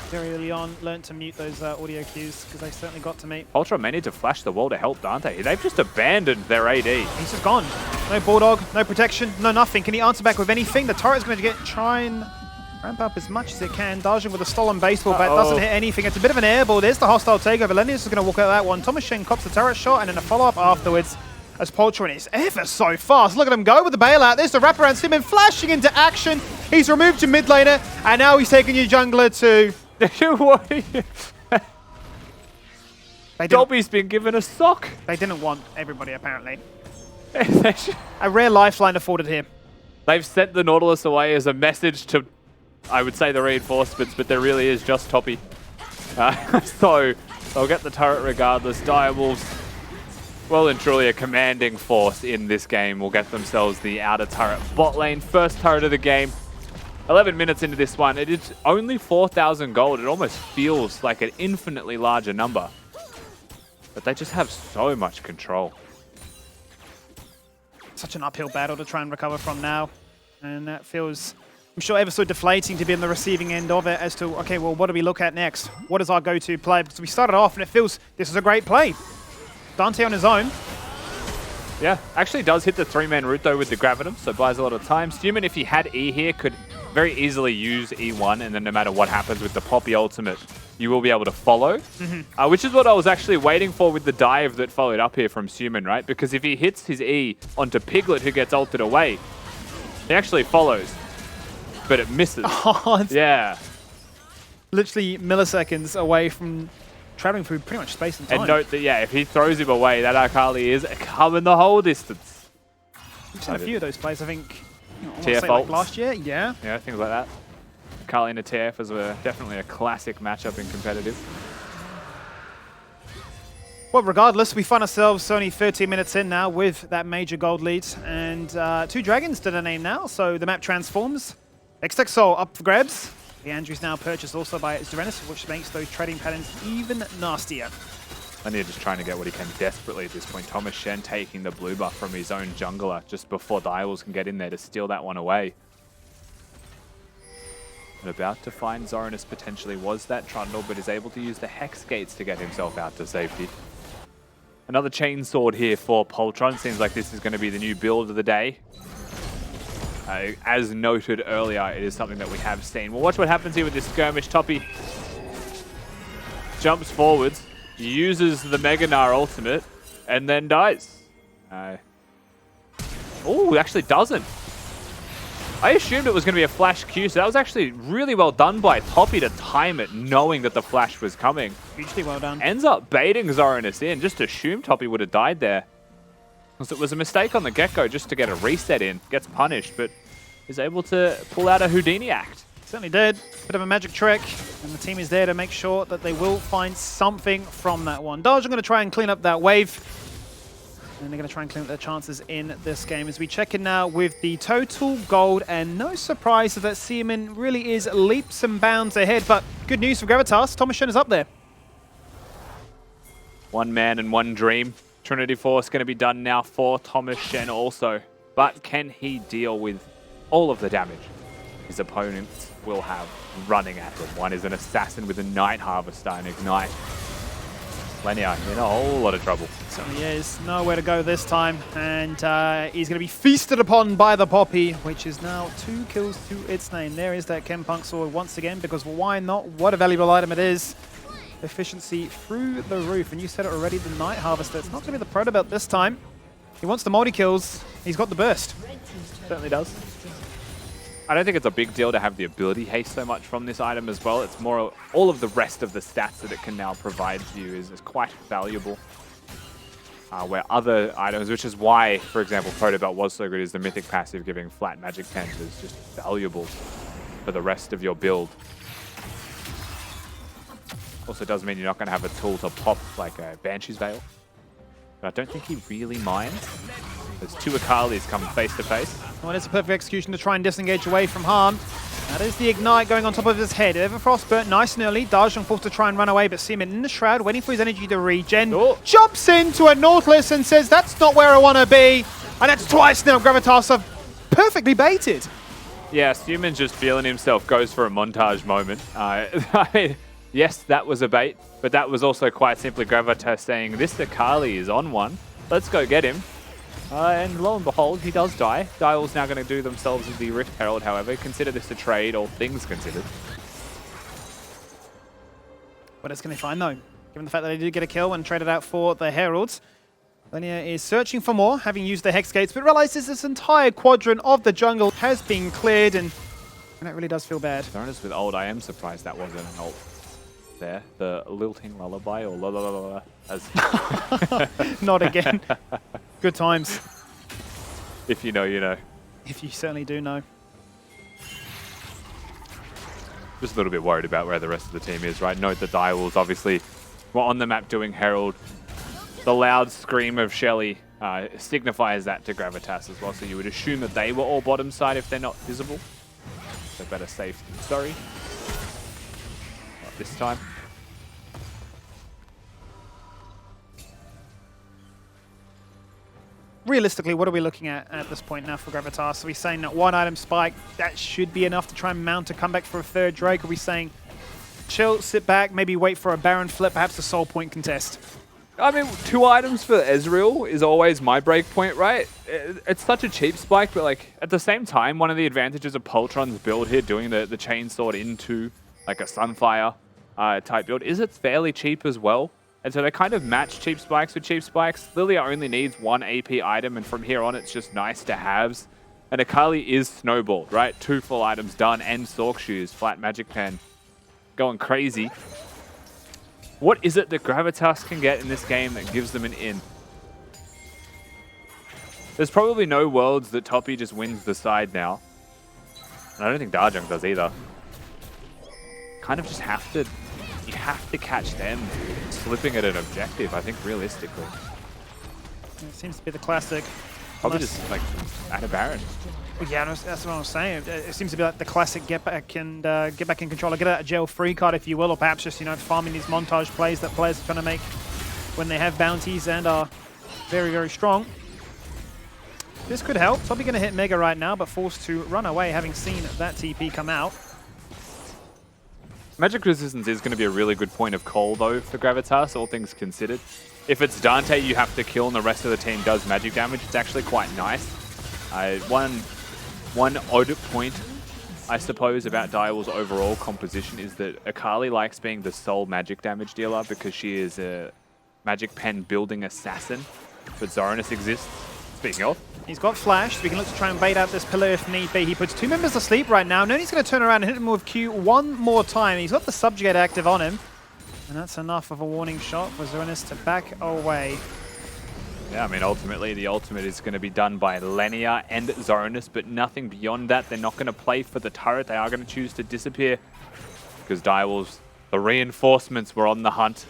Very early on, learned to mute those audio cues, because they certainly got to me. Ultra may need to flash the wall to help Dante. They've just abandoned their AD. He's just gone. No Bulldog, no protection, no nothing. Can he answer back with anything? The turret's going to try and ramp up as much as it can. Dajang with a stolen baseball bat doesn't hit anything. It's a bit of an airball. There's the hostile takeover. Lennius is going to walk out that one. Thomas Shen cops the turret shot, and then a follow-up afterwards as Poltron is ever so fast. Look at him go with the bailout. There's the wraparound Simon flashing into action. He's removed to mid laner, and now he's taking your jungler to... Dobby's been given a sock. They didn't want everybody, apparently. A rare lifeline afforded here. They've sent the Nautilus away as a message to, I would say, the reinforcements, but there really is just Toppy. So they'll get the turret regardless. Direwolves, well and truly a commanding force in this game, will get themselves the outer turret. Bot lane, first turret of the game. 11 minutes into this one. It is only 4,000 gold. It almost feels like an infinitely larger number. But they just have so much control. Such an uphill battle to try and recover from now. And that feels, I'm sure, ever so deflating to be on the receiving end of it as to, okay, well, what do we look at next? What is our go-to play? Because we started off and it feels this is a great play. Dante on his own. Yeah, actually does hit the 3-man route though with the Gravitas, so buys a lot of time. Human, if he had E here, could very easily use E1, and then no matter what happens with the Poppy ultimate, you will be able to follow. Which is what I was actually waiting for with the dive that followed up here from Human, right? Because if he hits his E onto Piglet, who gets ulted away, he actually follows, but it misses. Yeah. Literally milliseconds away from traveling through pretty much space and time. And note that, yeah, if he throws him away, that Akali is coming the whole distance. We've seen a few of those plays, I think. TF Like last year, yeah. Yeah, things like that. Kali and TF as definitely a classic matchup in competitive. Well, regardless, we find ourselves only 13 minutes in now with that major gold lead, and 2 dragons to the name now, so the map transforms. X-Tech Soul up for grabs. The Andrew's now purchased also by Zerenis, which makes those trading patterns even nastier. Linear just trying to get what he can desperately at this point. Thomas Shen taking the blue buff from his own jungler just before Direwolves can get in there to steal that one away. And about to find Zoranus potentially was that Trundle, but is able to use the Hex Gates to get himself out to safety. Another chain sword here for Poltron. Seems like this is going to be the new build of the day. As noted earlier, it is something that we have seen. We'll watch what happens here with this skirmish. Toppy jumps forwards, uses the Mega Gnar ultimate, and then dies. Oh, actually doesn't. I assumed it was going to be a flash Q, so that was actually really well done by Toppy to time it, knowing that the flash was coming. Hugely well done. Ends up baiting Zoranus in, just assumed Toppy would have died there. Because it was a mistake on the get-go just to get a reset in. Gets punished, but is able to pull out a Houdini act. Certainly did. Bit of a magic trick, and the team is there to make sure that they will find something from that one. Dodge are going to try and clean up that wave. And they're going to try and clean up their chances in this game. As we check in now with the total gold, and no surprise that Seaman really is leaps and bounds ahead. But good news for Gravitas, Thomas Shen is up there. One man and one dream. Trinity Force going to be done now for Thomas Shen also. But can he deal with all of the damage his opponents will have running at him? One is an assassin with a Night Harvester and Ignite. Lenya in a whole lot of trouble. Certainly is. Nowhere to go this time. And he's going to be feasted upon by the Poppy, which is now 2 kills to its name. There is that Chempunk sword once again, because why not? What a valuable item it is. Efficiency through the roof. And you said it already, the Night Harvester. It's not going to be the Protobelt this time. He wants the multi-kills. He's got the burst. Certainly does. I don't think it's a big deal to have the ability haste so much from this item as well. It's more all of the rest of the stats that it can now provide to you is quite valuable. Where other items, which is why, for example, Protobelt was so good, is the Mythic passive giving flat magic pen is just valuable for the rest of your build. Also does mean you're not going to have a tool to pop like a Banshee's Veil. But I don't think he really minds. There's 2 Akalis coming face to face. Well, it's a perfect execution to try and disengage away from harm. That is the Ignite going on top of his head. Everfrost burnt nice and early. Darjon forced to try and run away, but Seaman in the Shroud, waiting for his energy to regen. Oh. Jumps into a Nautilus and says, that's not where I want to be. And that's twice now Gravitas have perfectly baited. Yeah, Seaman's just feeling himself, goes for a montage moment. I mean, yes, that was a bait, but that was also quite simply Gravitas saying, this Akali is on one. Let's go get him. And lo and behold, he does die. Dial's now going to do themselves as the Rift Herald, however. Consider this a trade, all things considered. But it's going to be fine, though. Given the fact that they did get a kill and traded out for the Heralds. Linear is searching for more, having used the Hex Gates, but realizes this entire quadrant of the jungle has been cleared, and that really does feel bad. Zoranus with ult, I am surprised that wasn't an ult there. The lilting lullaby, or la la la la, as... Not again. Good times. If you know, you know. If you certainly do know. Just a little bit worried about where the rest of the team is, right? Note that Direwolves obviously were on the map doing Herald. The loud scream of Shelly signifies that to Gravitas as well, so you would assume that they were all bottom side if they're not visible. So better safe than sorry. Not this time. Realistically, what are we looking at this point now for Gravitas? Are we saying that 1 item spike, that should be enough to try and mount a comeback for a 3rd Drake? Are we saying chill, sit back, maybe wait for a Baron flip, perhaps a soul point contest? I mean, 2 items for Ezreal is always my break point, right? It's such a cheap spike, but like at the same time, one of the advantages of Poltron's build here, doing the chainsword into like a Sunfire type build, is it's fairly cheap as well. And so they kind of match cheap spikes with cheap spikes. Lilia only needs 1 AP item, and from here on, it's just nice to haves. And Akali is snowballed, right? 2 full items done, and Sork Shoes, flat magic pen, going crazy. What is it that Gravitas can get in this game that gives them an in? There's probably no worlds that Toppy just wins the side now. And I don't think Darjung does either. kind of just have to catch them slipping at an objective, I think, realistically. It seems to be the classic. Probably just like at a Baron. Well, yeah, that's what I was saying. It seems to be like the classic get back in control, or get out of jail free card, if you will, or perhaps just, you know, farming these montage plays that players are trying to make when they have bounties and are very, very strong. This could help. Toppy going to hit Mega right now, but forced to run away, having seen that TP come out. Magic resistance is going to be a really good point of call, though, for Gravitas, all things considered. If it's Dante you have to kill and the rest of the team does magic damage, it's actually quite nice. One odd point, I suppose, about Direwolf's overall composition is that Akali likes being the sole magic damage dealer because she is a magic pen building assassin, but Zoranus exists. Speaking of, he's got flash, so we can look to try and bait out this pillar if need be. He puts 2 members to sleep right now. He's going to turn around and hit him with Q one more time. He's got the subjugate active on him, and that's enough of a warning shot for Zoranus to back away. yeah, I mean, ultimately, the ultimate is going to be done by Lenia and Zoranus, but nothing beyond that. They're not going to play for the turret. They are going to choose to disappear because Direwolves, the reinforcements were on the hunt.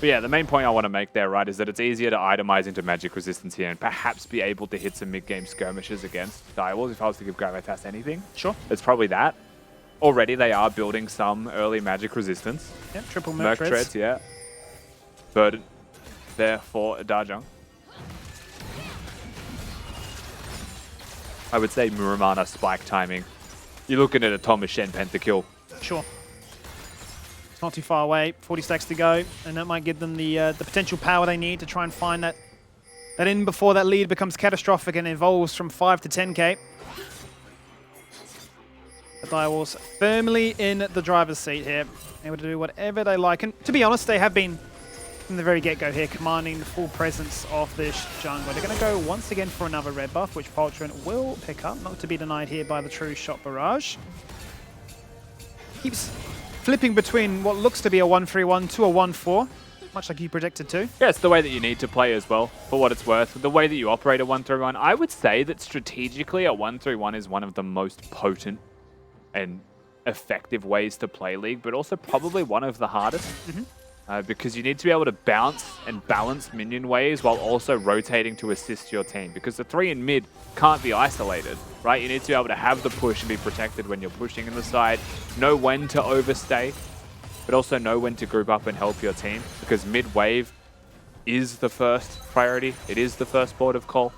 But yeah, the main point I want to make there, right, is that it's easier to itemize into magic resistance here and perhaps be able to hit some mid-game skirmishes against Direwolves. If I was to give Gravitas anything, Sure. it's probably that. Already, they are building some early magic resistance. Yep, triple Merc Merc treads, yeah. Burden there for Dajong. I would say Muramana spike timing. You're looking at a Thomas Shen pentakill. Sure. It's not too far away. 40 stacks to go, and that might give them the potential power they need to try and find that in before that lead becomes catastrophic and evolves from 5 to 10k. The Direwolves firmly in the driver's seat here, able to do whatever they like. And to be honest, they have been, from the very get-go here, commanding the full presence of this jungle. They're going to go once again for another red buff, which Poltron will pick up, not to be denied here by the True Shot Barrage. Keeps flipping between what looks to be a 1-3-1 to a 1-4, much like you predicted to. Yeah, it's the way that you need to play as well, for what it's worth. The way that you operate a 1-3-1, I would say that strategically a 1-3-1 is one of the most potent and effective ways to play League, but also probably one of the hardest. Because you need to be able to bounce and balance minion waves while also rotating to assist your team. Because the 3 in mid can't be isolated, right? You need to be able to have the push and be protected when you're pushing in the side, know when to overstay, but also know when to group up and help your team. Because mid wave is the first priority. It is the first port of call.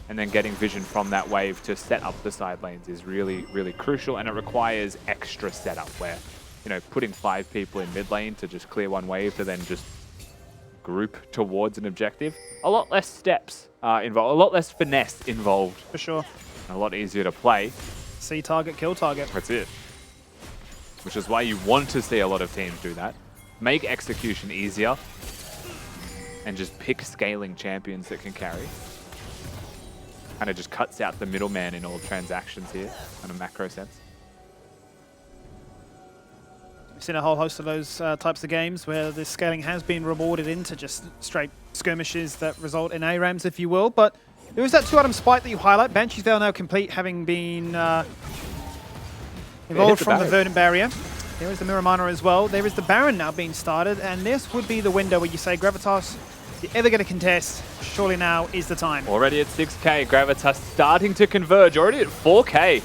And then getting vision from that wave to set up the side lanes is really, really crucial. And it requires extra setup where, you know, putting 5 people in mid lane to just clear one wave to then just group towards an objective. A lot less steps involved, a lot less finesse involved. For sure. And a lot easier to play. See target, kill target. That's it. Which is why you want to see a lot of teams do that. Make execution easier. And just pick scaling champions that can carry. Kind of just cuts out the middleman in all transactions here in a macro sense. We've seen a whole host of those types of games where the scaling has been rewarded into just straight skirmishes that result in ARAMs, if you will. But there is that 2-item spike that you highlight. Banshee's Veil now complete, having been evolved from the Verdant Barrier. There is the Muramana as well. There is the Baron now being started, and this would be the window where you say, Gravitas, if you're ever going to contest, surely now is the time. Already at 6k, Gravitas starting to converge, already at 4k.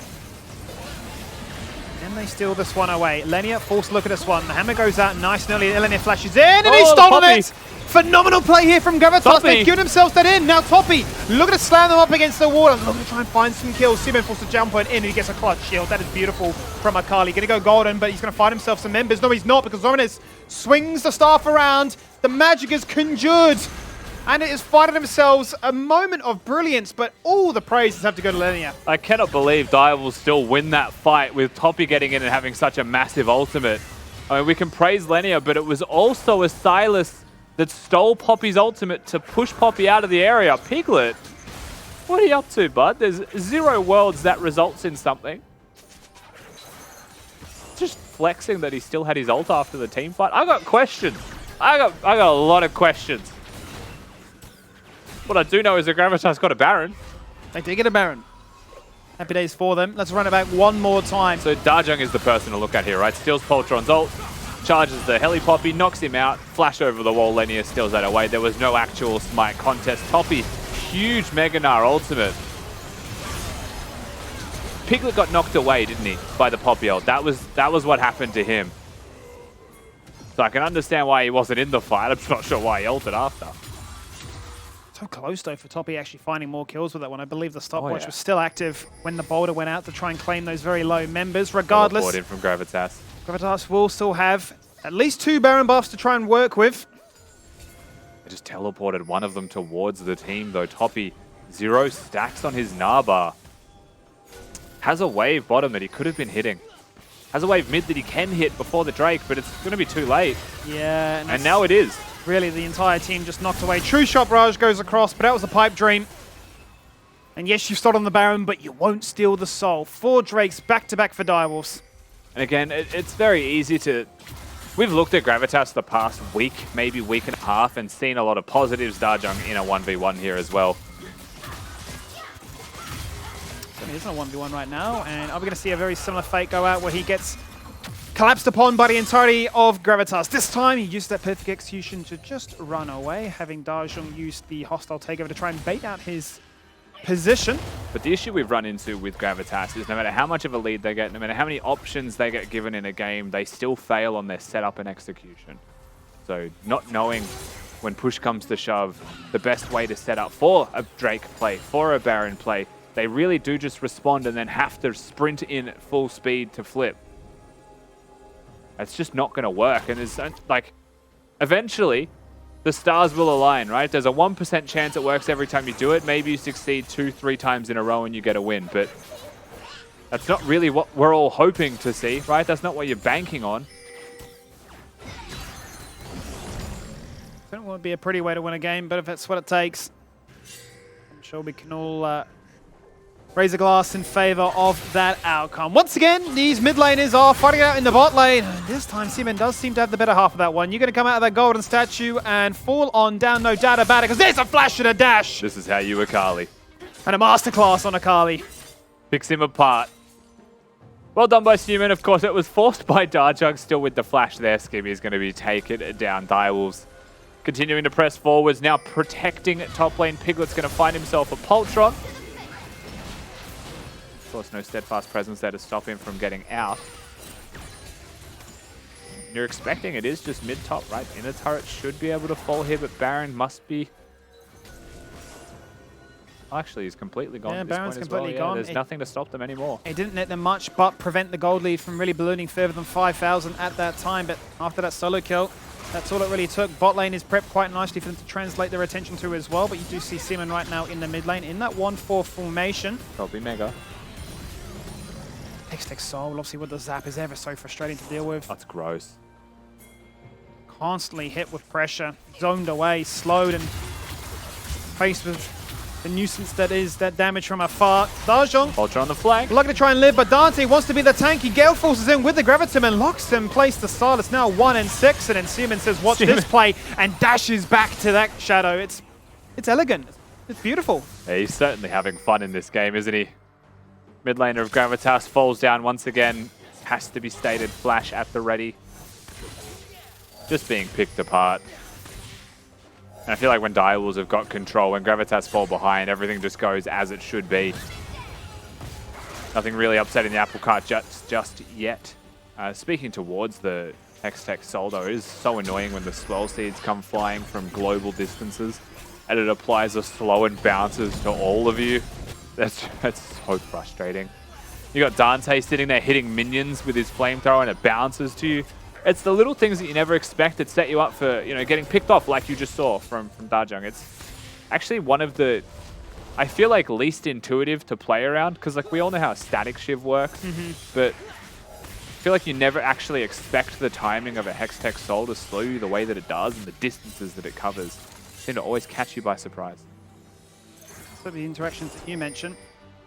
And they steal this one away. Lenia forced to look at this one. The hammer goes out nice and early. Lenia flashes in, and he's stolen Toppy. it! Phenomenal play here from Gravitas. Toppy. They've given themselves that in. Now Toppy, looking to slam them up against the wall. Looking to try and find some kills. Seaman forced to jump in, and he gets a clutch shield. That is beautiful from Akali. Going to go golden, but he's going to find himself some members. No, he's not, because Zoranus swings the staff around. The magic is conjured. And it is finding themselves a moment of brilliance, but all the praises have to go to Lenia. I cannot believe Dire will still win that fight with Toppy getting in and having such a massive ultimate. I mean, we can praise Lenia, but it was also a Silas that stole Poppy's ultimate to push Poppy out of the area. Piglet, what are you up to, bud? There's 0 worlds that results in something. Just flexing that he still had his ult after the team fight. I got questions. I got a lot of questions. What I do know is that Gravitas got a Baron. They did get a Baron. Happy days for them. Let's run it back one more time. So Dajung is the person to look at here, right? Steals Poltron's ult, charges the Heli Poppy, knocks him out, flash over the wall, Lenia steals that away. There was no actual smite contest. Toppy, huge Mega Gnar ultimate. Piglet got knocked away, didn't he, by the Poppy ult? That was what happened to him. So I can understand why he wasn't in the fight. I'm just not sure why he ulted after. So close, though, for Toppy actually finding more kills with that one. I believe the stopwatch was yeah. still active when the boulder went out to try and claim those very low members. Regardless, Brought in from Gravitas. Gravitas will still have at least 2 Baron buffs to try and work with. They just teleported one of them towards the team, though. Toppy, 0 stacks on his Narbar. Has a wave bottom that he could have been hitting. Has a wave mid that he can hit before the Drake, but it's going to be too late. Yeah. And now it is. Really, the entire team just knocked away. True Shot Barrage goes across, but that was a pipe dream. And yes, you stole on the Baron, but you won't steal the soul. 4 Drakes back-to-back for Direwolves. And again, it's very easy to... We've looked at Gravitas the past week, maybe week and a half, and seen a lot of positives. Dajung in a 1v1 here as well. So he's in a 1v1 right now, and are we going to see a very similar fate go out where he gets collapsed upon by the entirety of Gravitas? This time, he used that perfect execution to just run away, having Dajung use the hostile takeover to try and bait out his position. But the issue we've run into with Gravitas is no matter how much of a lead they get, no matter how many options they get given in a game, they still fail on their setup and execution. So not knowing when push comes to shove, the best way to set up for a Drake play, for a Baron play, they really do just respond and then have to sprint in at full speed to flip. It's just not going to work. And there's like, eventually, the stars will align, right? There's a 1% chance it works every time you do it. Maybe you succeed 2-3 times in a row and you get a win. But that's not really what we're all hoping to see, right? That's not what you're banking on. It won't be a pretty way to win a game, but if that's what it takes, I'm sure we can all raise a glass in favor of that outcome. Once again, these mid laners are fighting out in the bot lane. This time, Seaman does seem to have the better half of that one. You're going to come out of that golden statue and fall on down, no doubt about it, because there's a flash and a dash. This is how you Akali. And a masterclass on Akali. Picks him apart. Well done by Seaman. Of course, it was forced by Dajug. Still with the flash there. Skibby is going to be taken down. Direwolves continuing to press forwards. Now protecting top lane. Piglet's going to find himself a Poltron. Of course, no steadfast presence there to stop him from getting out. You're expecting it is just mid-top, right? Inner turret should be able to fall here, but Baron must be... Actually, he's completely gone at this Baron's point as completely well. gone. There's nothing to stop them anymore. It didn't net them much, but prevent the gold lead from really ballooning further than 5,000 at that time. But after that solo kill, that's all it really took. Bot lane is prepped quite nicely for them to translate their attention to as well. But you do see Seaman right now in the mid lane in that 1-4 formation. Probably Mega. Hextech Soul, obviously with the zap, is ever so frustrating to deal with. That's gross. Constantly hit with pressure, zoned away, slowed, and faced with the nuisance that is that damage from afar. Dajong, Ultra on the flank. lucky to try and live, but Dante wants to be the tanky. Gale forces in with the Gravitum and locks him place to start. It's now 1-6, and then Seaman says, watch this play, and dashes back to that shadow. It's elegant. It's beautiful. Yeah, he's certainly having fun in this game, isn't he? Mid laner of Gravitas falls down once again. Has to be stated, flash at the ready. Just being picked apart. And I feel like when Direwolves have got control, when Gravitas fall behind, everything just goes as it should be. Nothing really upsetting the apple cart just yet. Speaking towards the Hextech Soul, though, it is so annoying when the Swell Seeds come flying from global distances and it applies a slow and bounces to all of you. That's so frustrating. You got Dante sitting there hitting minions with his flamethrower and it bounces to you. It's the little things that you never expect that set you up for, you know, getting picked off like you just saw from Dajung. It's actually one of the, I feel like, least intuitive to play around because, like, we all know how a static shiv works, but I feel like you never actually expect the timing of a Hextech Soul to slow you the way that it does and the distances that it covers seem to always catch you by surprise. So the interactions that you mentioned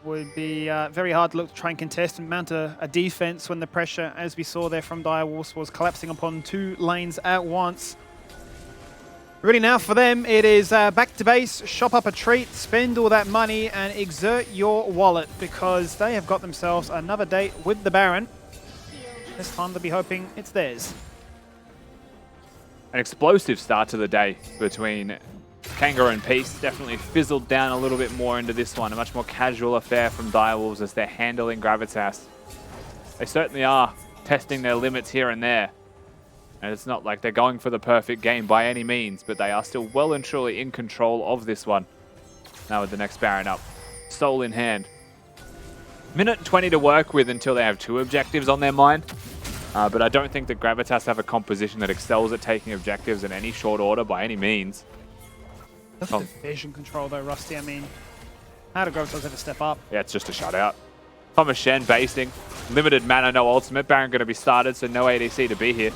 would be very hard to look to try and contest and mount a defense when the pressure, as we saw there from Direwolves, was collapsing upon 2 lanes at once. Really now for them, it is back to base, shop up a treat, spend all that money and exert your wallet because they have got themselves another date with the Baron. This time they'll be hoping it's theirs. An explosive start to the day between Kangaroo and Peace. Definitely fizzled down a little bit more into this one. A much more casual affair from Direwolves as they're handling Gravitas. They certainly are testing their limits here and there. And it's not like they're going for the perfect game by any means, but they are still well and truly in control of this one. Now with the next Baron up. Soul in hand. Minute 20 to work with until they have 2 objectives on their mind. But I don't think that Gravitas have a composition that excels at taking objectives in any short order by any means. That's the vision control though, Rusty. I mean, how do Gravitas ever step up? Yeah, it's just a shutout. Thomas Shen basing. Limited mana, no ultimate. Baron going to be started, so no ADC to be here.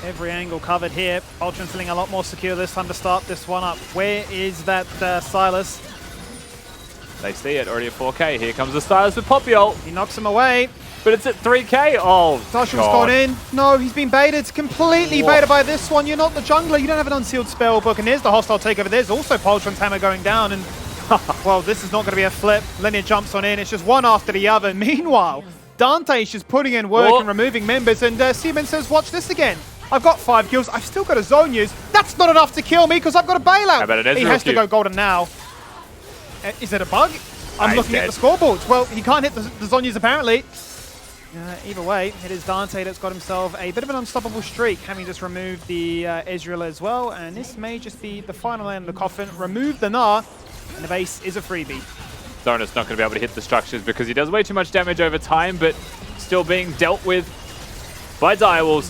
Every angle covered here. Ultron feeling a lot more secure this time to start this one up. Where is that Silas? They see it, already at 4K. Here comes the Stylus with Poppy ult. He knocks him away. But it's at 3K. Oh, Dasha's God. gone in. No, he's been baited. Completely baited by this one. You're not the jungler. You don't have an unsealed spell book. And here's the hostile takeover. There's also Poltron's hammer going down. And, well, this is not going to be a flip. Linear jumps on in. It's just one after the other. Meanwhile, Dante's just putting in work and removing members. And Seaman says, watch this again. I've got 5 kills. I've still got a zone use. That's not enough to kill me because I've got a bailout. How about an He Ezreal has to queue? go golden now. Is it a bug? I'm He's looking at dead. the scoreboards. Well, he can't hit the Zonyas apparently. Either way, it is Dante that's got himself a bit of an unstoppable streak, having just removed the Ezreal as well. And this may just be the final end of the coffin. Remove the Gnar, and the base is a freebie. Zora's not going to be able to hit the structures because he does way too much damage over time, but still being dealt with by Direwolves.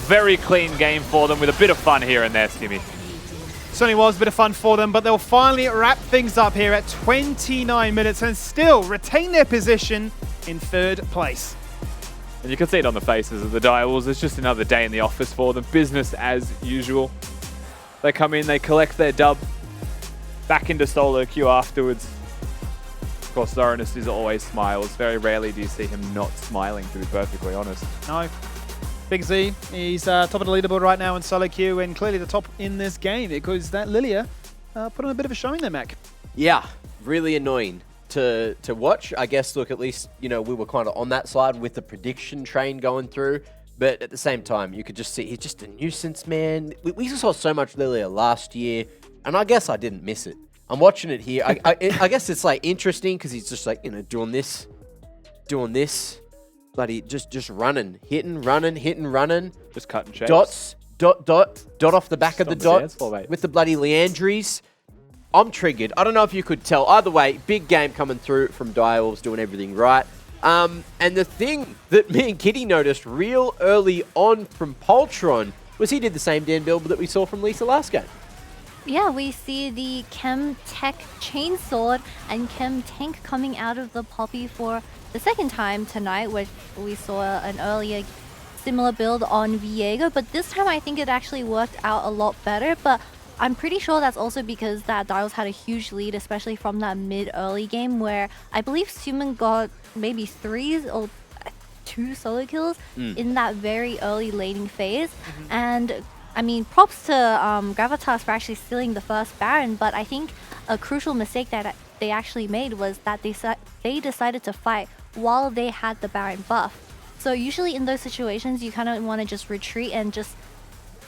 Very clean game for them with a bit of fun here and there, Stimmy. Certainly was a bit of fun for them, but they'll finally wrap things up here at 29 minutes and still retain their position in 3rd place. And you can see it on the faces of the Direwolves. It's just another day in the office for them. Business as usual. They come in, they collect their dub. Back into solo queue afterwards. Of course, Zoranus is always smiles. Very rarely do you see him not smiling, to be perfectly honest. No. Big Z, he's top of the leaderboard right now in solo queue and clearly the top in this game because that Lilia put on a bit of a showing there, Mac. Yeah, really annoying to watch. I guess, look, at least, you know, we were kind of on that side with the prediction train going through. But at the same time, you could just see he's just a nuisance, man. We saw so much Lilia last year, and I guess I didn't miss it. I'm watching it here. I guess it's like interesting because he's just like, you know, doing this. Bloody just running, hitting, running. Just cutting shapes. Dots, dot off the back of the Just on the dot dance floor, mate. with the bloody Leandries. I'm triggered. I don't know if you could tell. Either way, big game coming through from Direwolves doing everything right. And the thing that me and Kitty noticed real early on from Poltron was he did the same damn build that we saw from Lisa last game. Yeah, we see the Chem Tech Chainsword and Chem Tank coming out of the Poppy for the second time tonight, which we saw an earlier similar build on Viego, but this time I think it actually worked out a lot better, but I'm pretty sure that's also because that Dials had a huge lead, especially from that mid-early game where I believe Suman got maybe 3 or 2 solo kills in that very early laning phase. And I mean, props to Gravitas for actually stealing the first Baron, but I think a crucial mistake that they actually made was that they decided to fight while they had the Baron buff. So usually in those situations, you kind of want to just retreat and just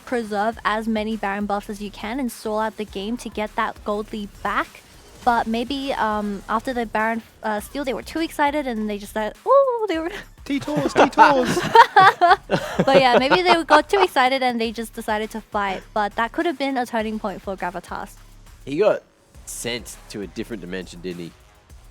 preserve as many Baron buffs as you can and stall out the game to get that gold lead back. But maybe after the Baron steal, they were too excited and they just said, "Oh, they were." T-Tours. But yeah, maybe they got too excited and they just decided to fight. But that could have been a turning point for Gravitas. He got sent to a different dimension, didn't he?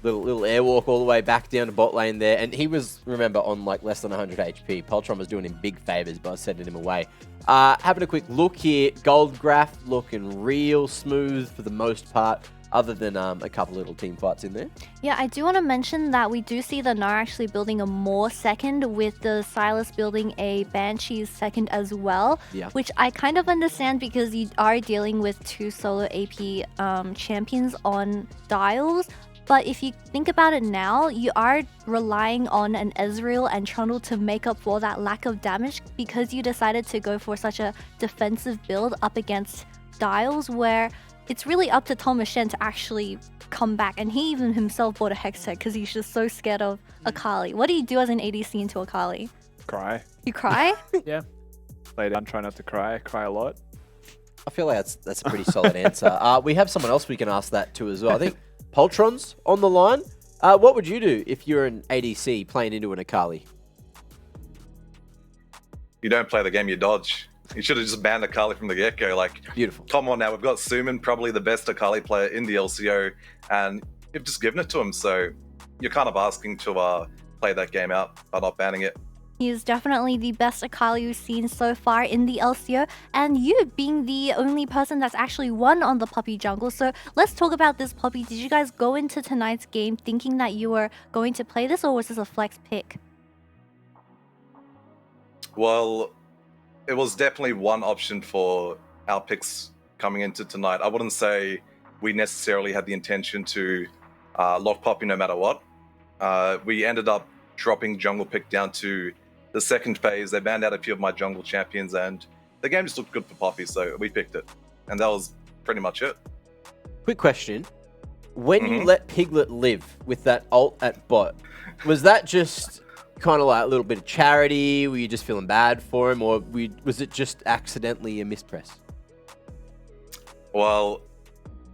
Little airwalk all the way back down to bot lane there. And he was, remember, on like less than 100 HP. Poltron was doing him big favors by sending him away. Having a quick look here. Gold graph looking real smooth for the most part, other than a couple little team fights in there. Yeah, I do want to mention that we do see the Gnar actually building a Moor second, with the Silas building a Banshees second as well. Yeah. Which I kind of understand because you are dealing with 2 solo AP champions on Dials. But if you think about it now, you are relying on an Ezreal and Trundle to make up for that lack of damage because you decided to go for such a defensive build up against Dials, where it's really up to Thomas Shen to actually come back. And he even himself bought a Hextech because he's just so scared of Akali. What do you do as an ADC into Akali? Cry. You cry? Yeah. Lay down, try not to cry. Cry a lot. I feel like that's a pretty solid answer. We have someone else we can ask that to as well. I think Poltron's on the line. What would you do if you're an ADC playing into an Akali? You don't play the game, you dodge. You should have just banned Akali from the get-go. Like, Beautiful. come on now, we've got Suman, probably the best Akali player in the LCO, and you've just given it to him. So you're kind of asking to play that game out by not banning it. He is definitely the best Akali we've seen so far in the LCO, and you being the only person that's actually won on the Poppy jungle. So let's talk about this Poppy. Did you guys go into tonight's game thinking that you were going to play this, or was this a flex pick? Well, it was definitely one option for our picks coming into tonight. I wouldn't say we necessarily had the intention to lock Poppy no matter what. We ended up dropping jungle pick down to the second phase. They banned out a few of my jungle champions, and the game just looked good for Poppy, so we picked it. And that was pretty much it. Quick question. When you let Piglet live with that ult at bot, was that just kind of like a little bit of charity? Were you just feeling bad for him, or was it just accidentally a mispress? Well,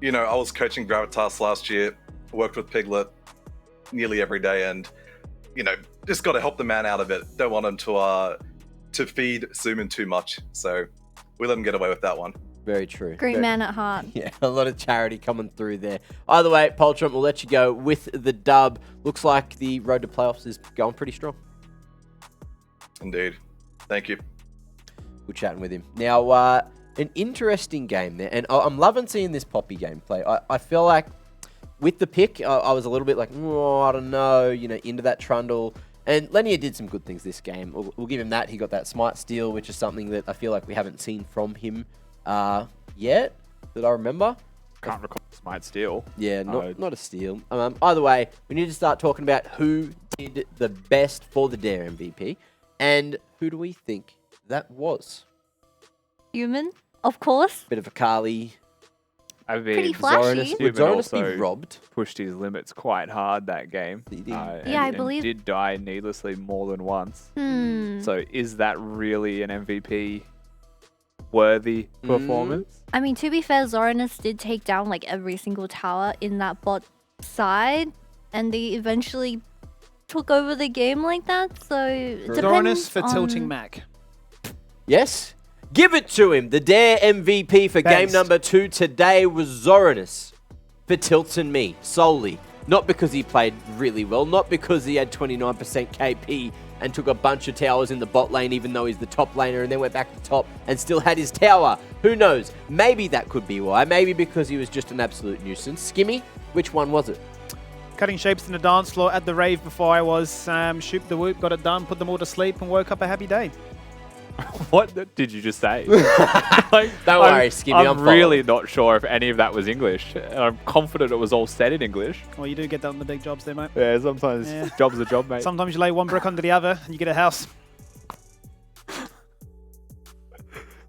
you know, I was coaching Gravitas last year, worked with Piglet nearly every day, and you know, just got to help the man out of it. Don't want him to feed Suman too much, so we let him get away with that one. Very true. Great man at heart. Yeah, a lot of charity coming through there. Either way, Poltron, we'll let you go with the dub. Looks like the road to playoffs is going pretty strong. Indeed. Thank you. Good chatting with him. Now, an interesting game there, and I'm loving seeing this Poppy gameplay. I feel like with the pick, I was a little bit like, oh, I don't know, you know, into that Trundle. And Lenia did some good things this game. We'll give him that. He got that smite steal, which is something that I feel like we haven't seen from him yet, that I remember. Can't recall smite steal. Yeah, not a steal. Either way, we need to start talking about who did the best for the Dare MVP, and who do we think that was? Human, of course. Bit of a Kali. I mean, Pretty flashy. Would Zoranus be robbed? Pushed his limits quite hard that game. He did. Yeah, I believe- did die needlessly more than once. Hmm. So is that really an MVP worthy performance? I mean, to be fair, Zoranus did take down like every single tower in that bot side, and they eventually took over the game like that. So it Doranus depends for tilting on- Mac. Yes? Give it to him. The Dare MVP for game Thanks. number 2 today was Zoranus for Tilts and me, solely. Not because he played really well, not because he had 29% KP and took a bunch of towers in the bot lane even though he's the top laner, and then went back to top and still had his tower. Who knows? Maybe that could be why. Maybe because he was just an absolute nuisance. Skimmy, which one was it? Cutting shapes in the dance floor at the rave before I was. Shoot the whoop, got it done, put them all to sleep, and woke up a happy day. What did you just say? Like, Don't worry, Skimmy, I'm really not sure if any of that was English. I'm confident it was all said in English. Well, you do get that on the big jobs there, mate. Yeah, sometimes job's a job, mate. Sometimes you lay one brick under the other, and you get a house.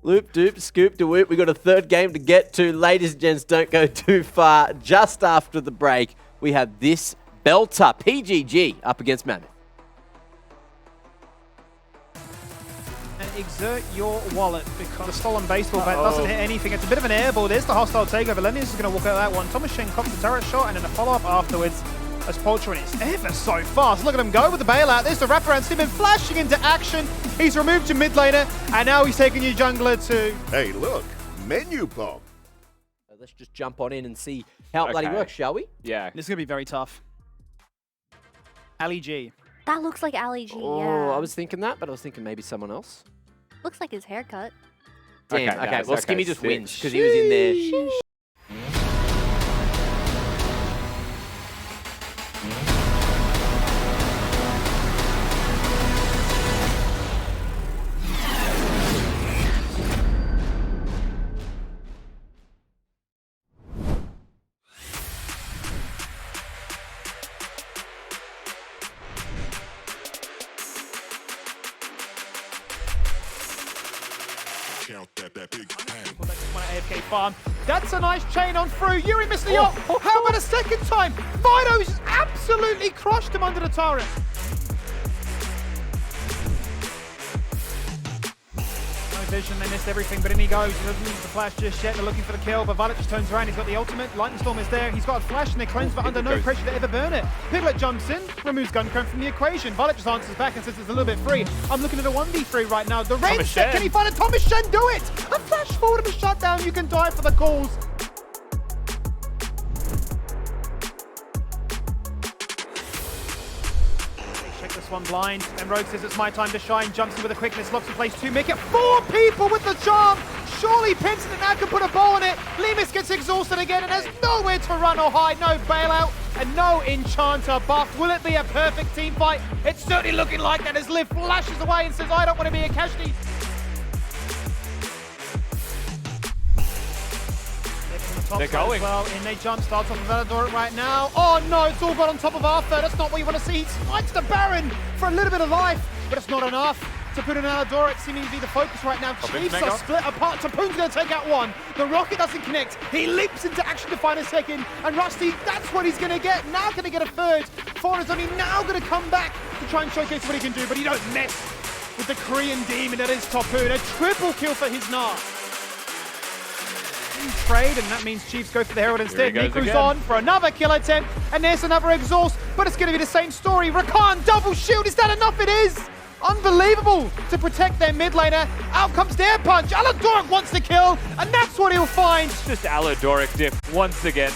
Loop, doop, scoop, de whoop. We got a third game to get to. Ladies and gents, don't go too far. Just after the break, we have this belter, PGG, up against Mammoth. And exert your wallet, because a stolen baseball bat doesn't hit anything. It's a bit of an airball. There's the hostile takeover. Lenius is going to walk out that one. Thomas Shen cops the turret shot, and then a follow-up afterwards as Poltron is ever so fast. Look at him go with the bailout. There's the wraparound Simon flashing into action. He's removed to mid laner, and now he's taking your jungler to... Hey, look, menu bomb. Let's just jump on in and see how it bloody Okay. works, shall we? Yeah. This is going to be very tough. Ali G. That looks like Ali G, Oh, yeah. I was thinking that, but I was thinking maybe someone else. Looks like his haircut. Damn, Okay, okay, guys, well, okay, Skimmy just sick. wins because he was in there. People that just want to AFK farm. That's a nice chain on through. Yuri missed the op. How about a second time? Fido's just absolutely crushed him under the turret. Vision, they missed everything, but in he goes. He doesn't use the flash just yet. They're looking for the kill, but Violet just turns around. He's got the ultimate. Lightning Storm is there. He's got a flash, and they cleanse, but under no pressure to ever burn it. Piglet jumps in, removes Guncrone from the equation. Violet just answers back and says it's a little bit free. I'm looking at a 1v3 right now. The rain set, can he find a Thomas Shen? Do it! A flash forward of a shutdown. You can die for the calls. This one blind, and Rogue says it's my time to shine, jumps in with a quickness, locks in place 2, make it 4 people with the charm. Surely Penston now can put a bow on it. Lemus gets exhausted again and has nowhere to run or hide. No bailout and no enchanter buff. Will it be a perfect team fight? It's certainly looking like that as Liv flashes away and says, I don't want to be a casualty. They're going. Well, in they jump, starts off with Valador right now. Oh no, it's all got on top of Arthur. That's not what you want to see. He spikes the Baron for a little bit of life, but it's not enough to put an Aladoric seeming to be the focus right now. Chiefs are split apart. Tapoon's going to take out one. The rocket doesn't connect. He leaps into action to find a second, and Rusty, that's what he's going to get. Now going to get a third. Foreigner's only now going to come back to try and showcase what he can do, but he don't mess with the Korean demon that is Tapoon. A triple kill for his Nar. Trade, and that means Chiefs go for the Herald instead. Niku's on for another kill attempt, and there's another exhaust, but it's going to be the same story. Rakan, double shield, is that enough? It is! Unbelievable to protect their mid laner. Out comes their punch. Aladoric wants the kill, and that's what he'll find. Just Aladoric diff once again.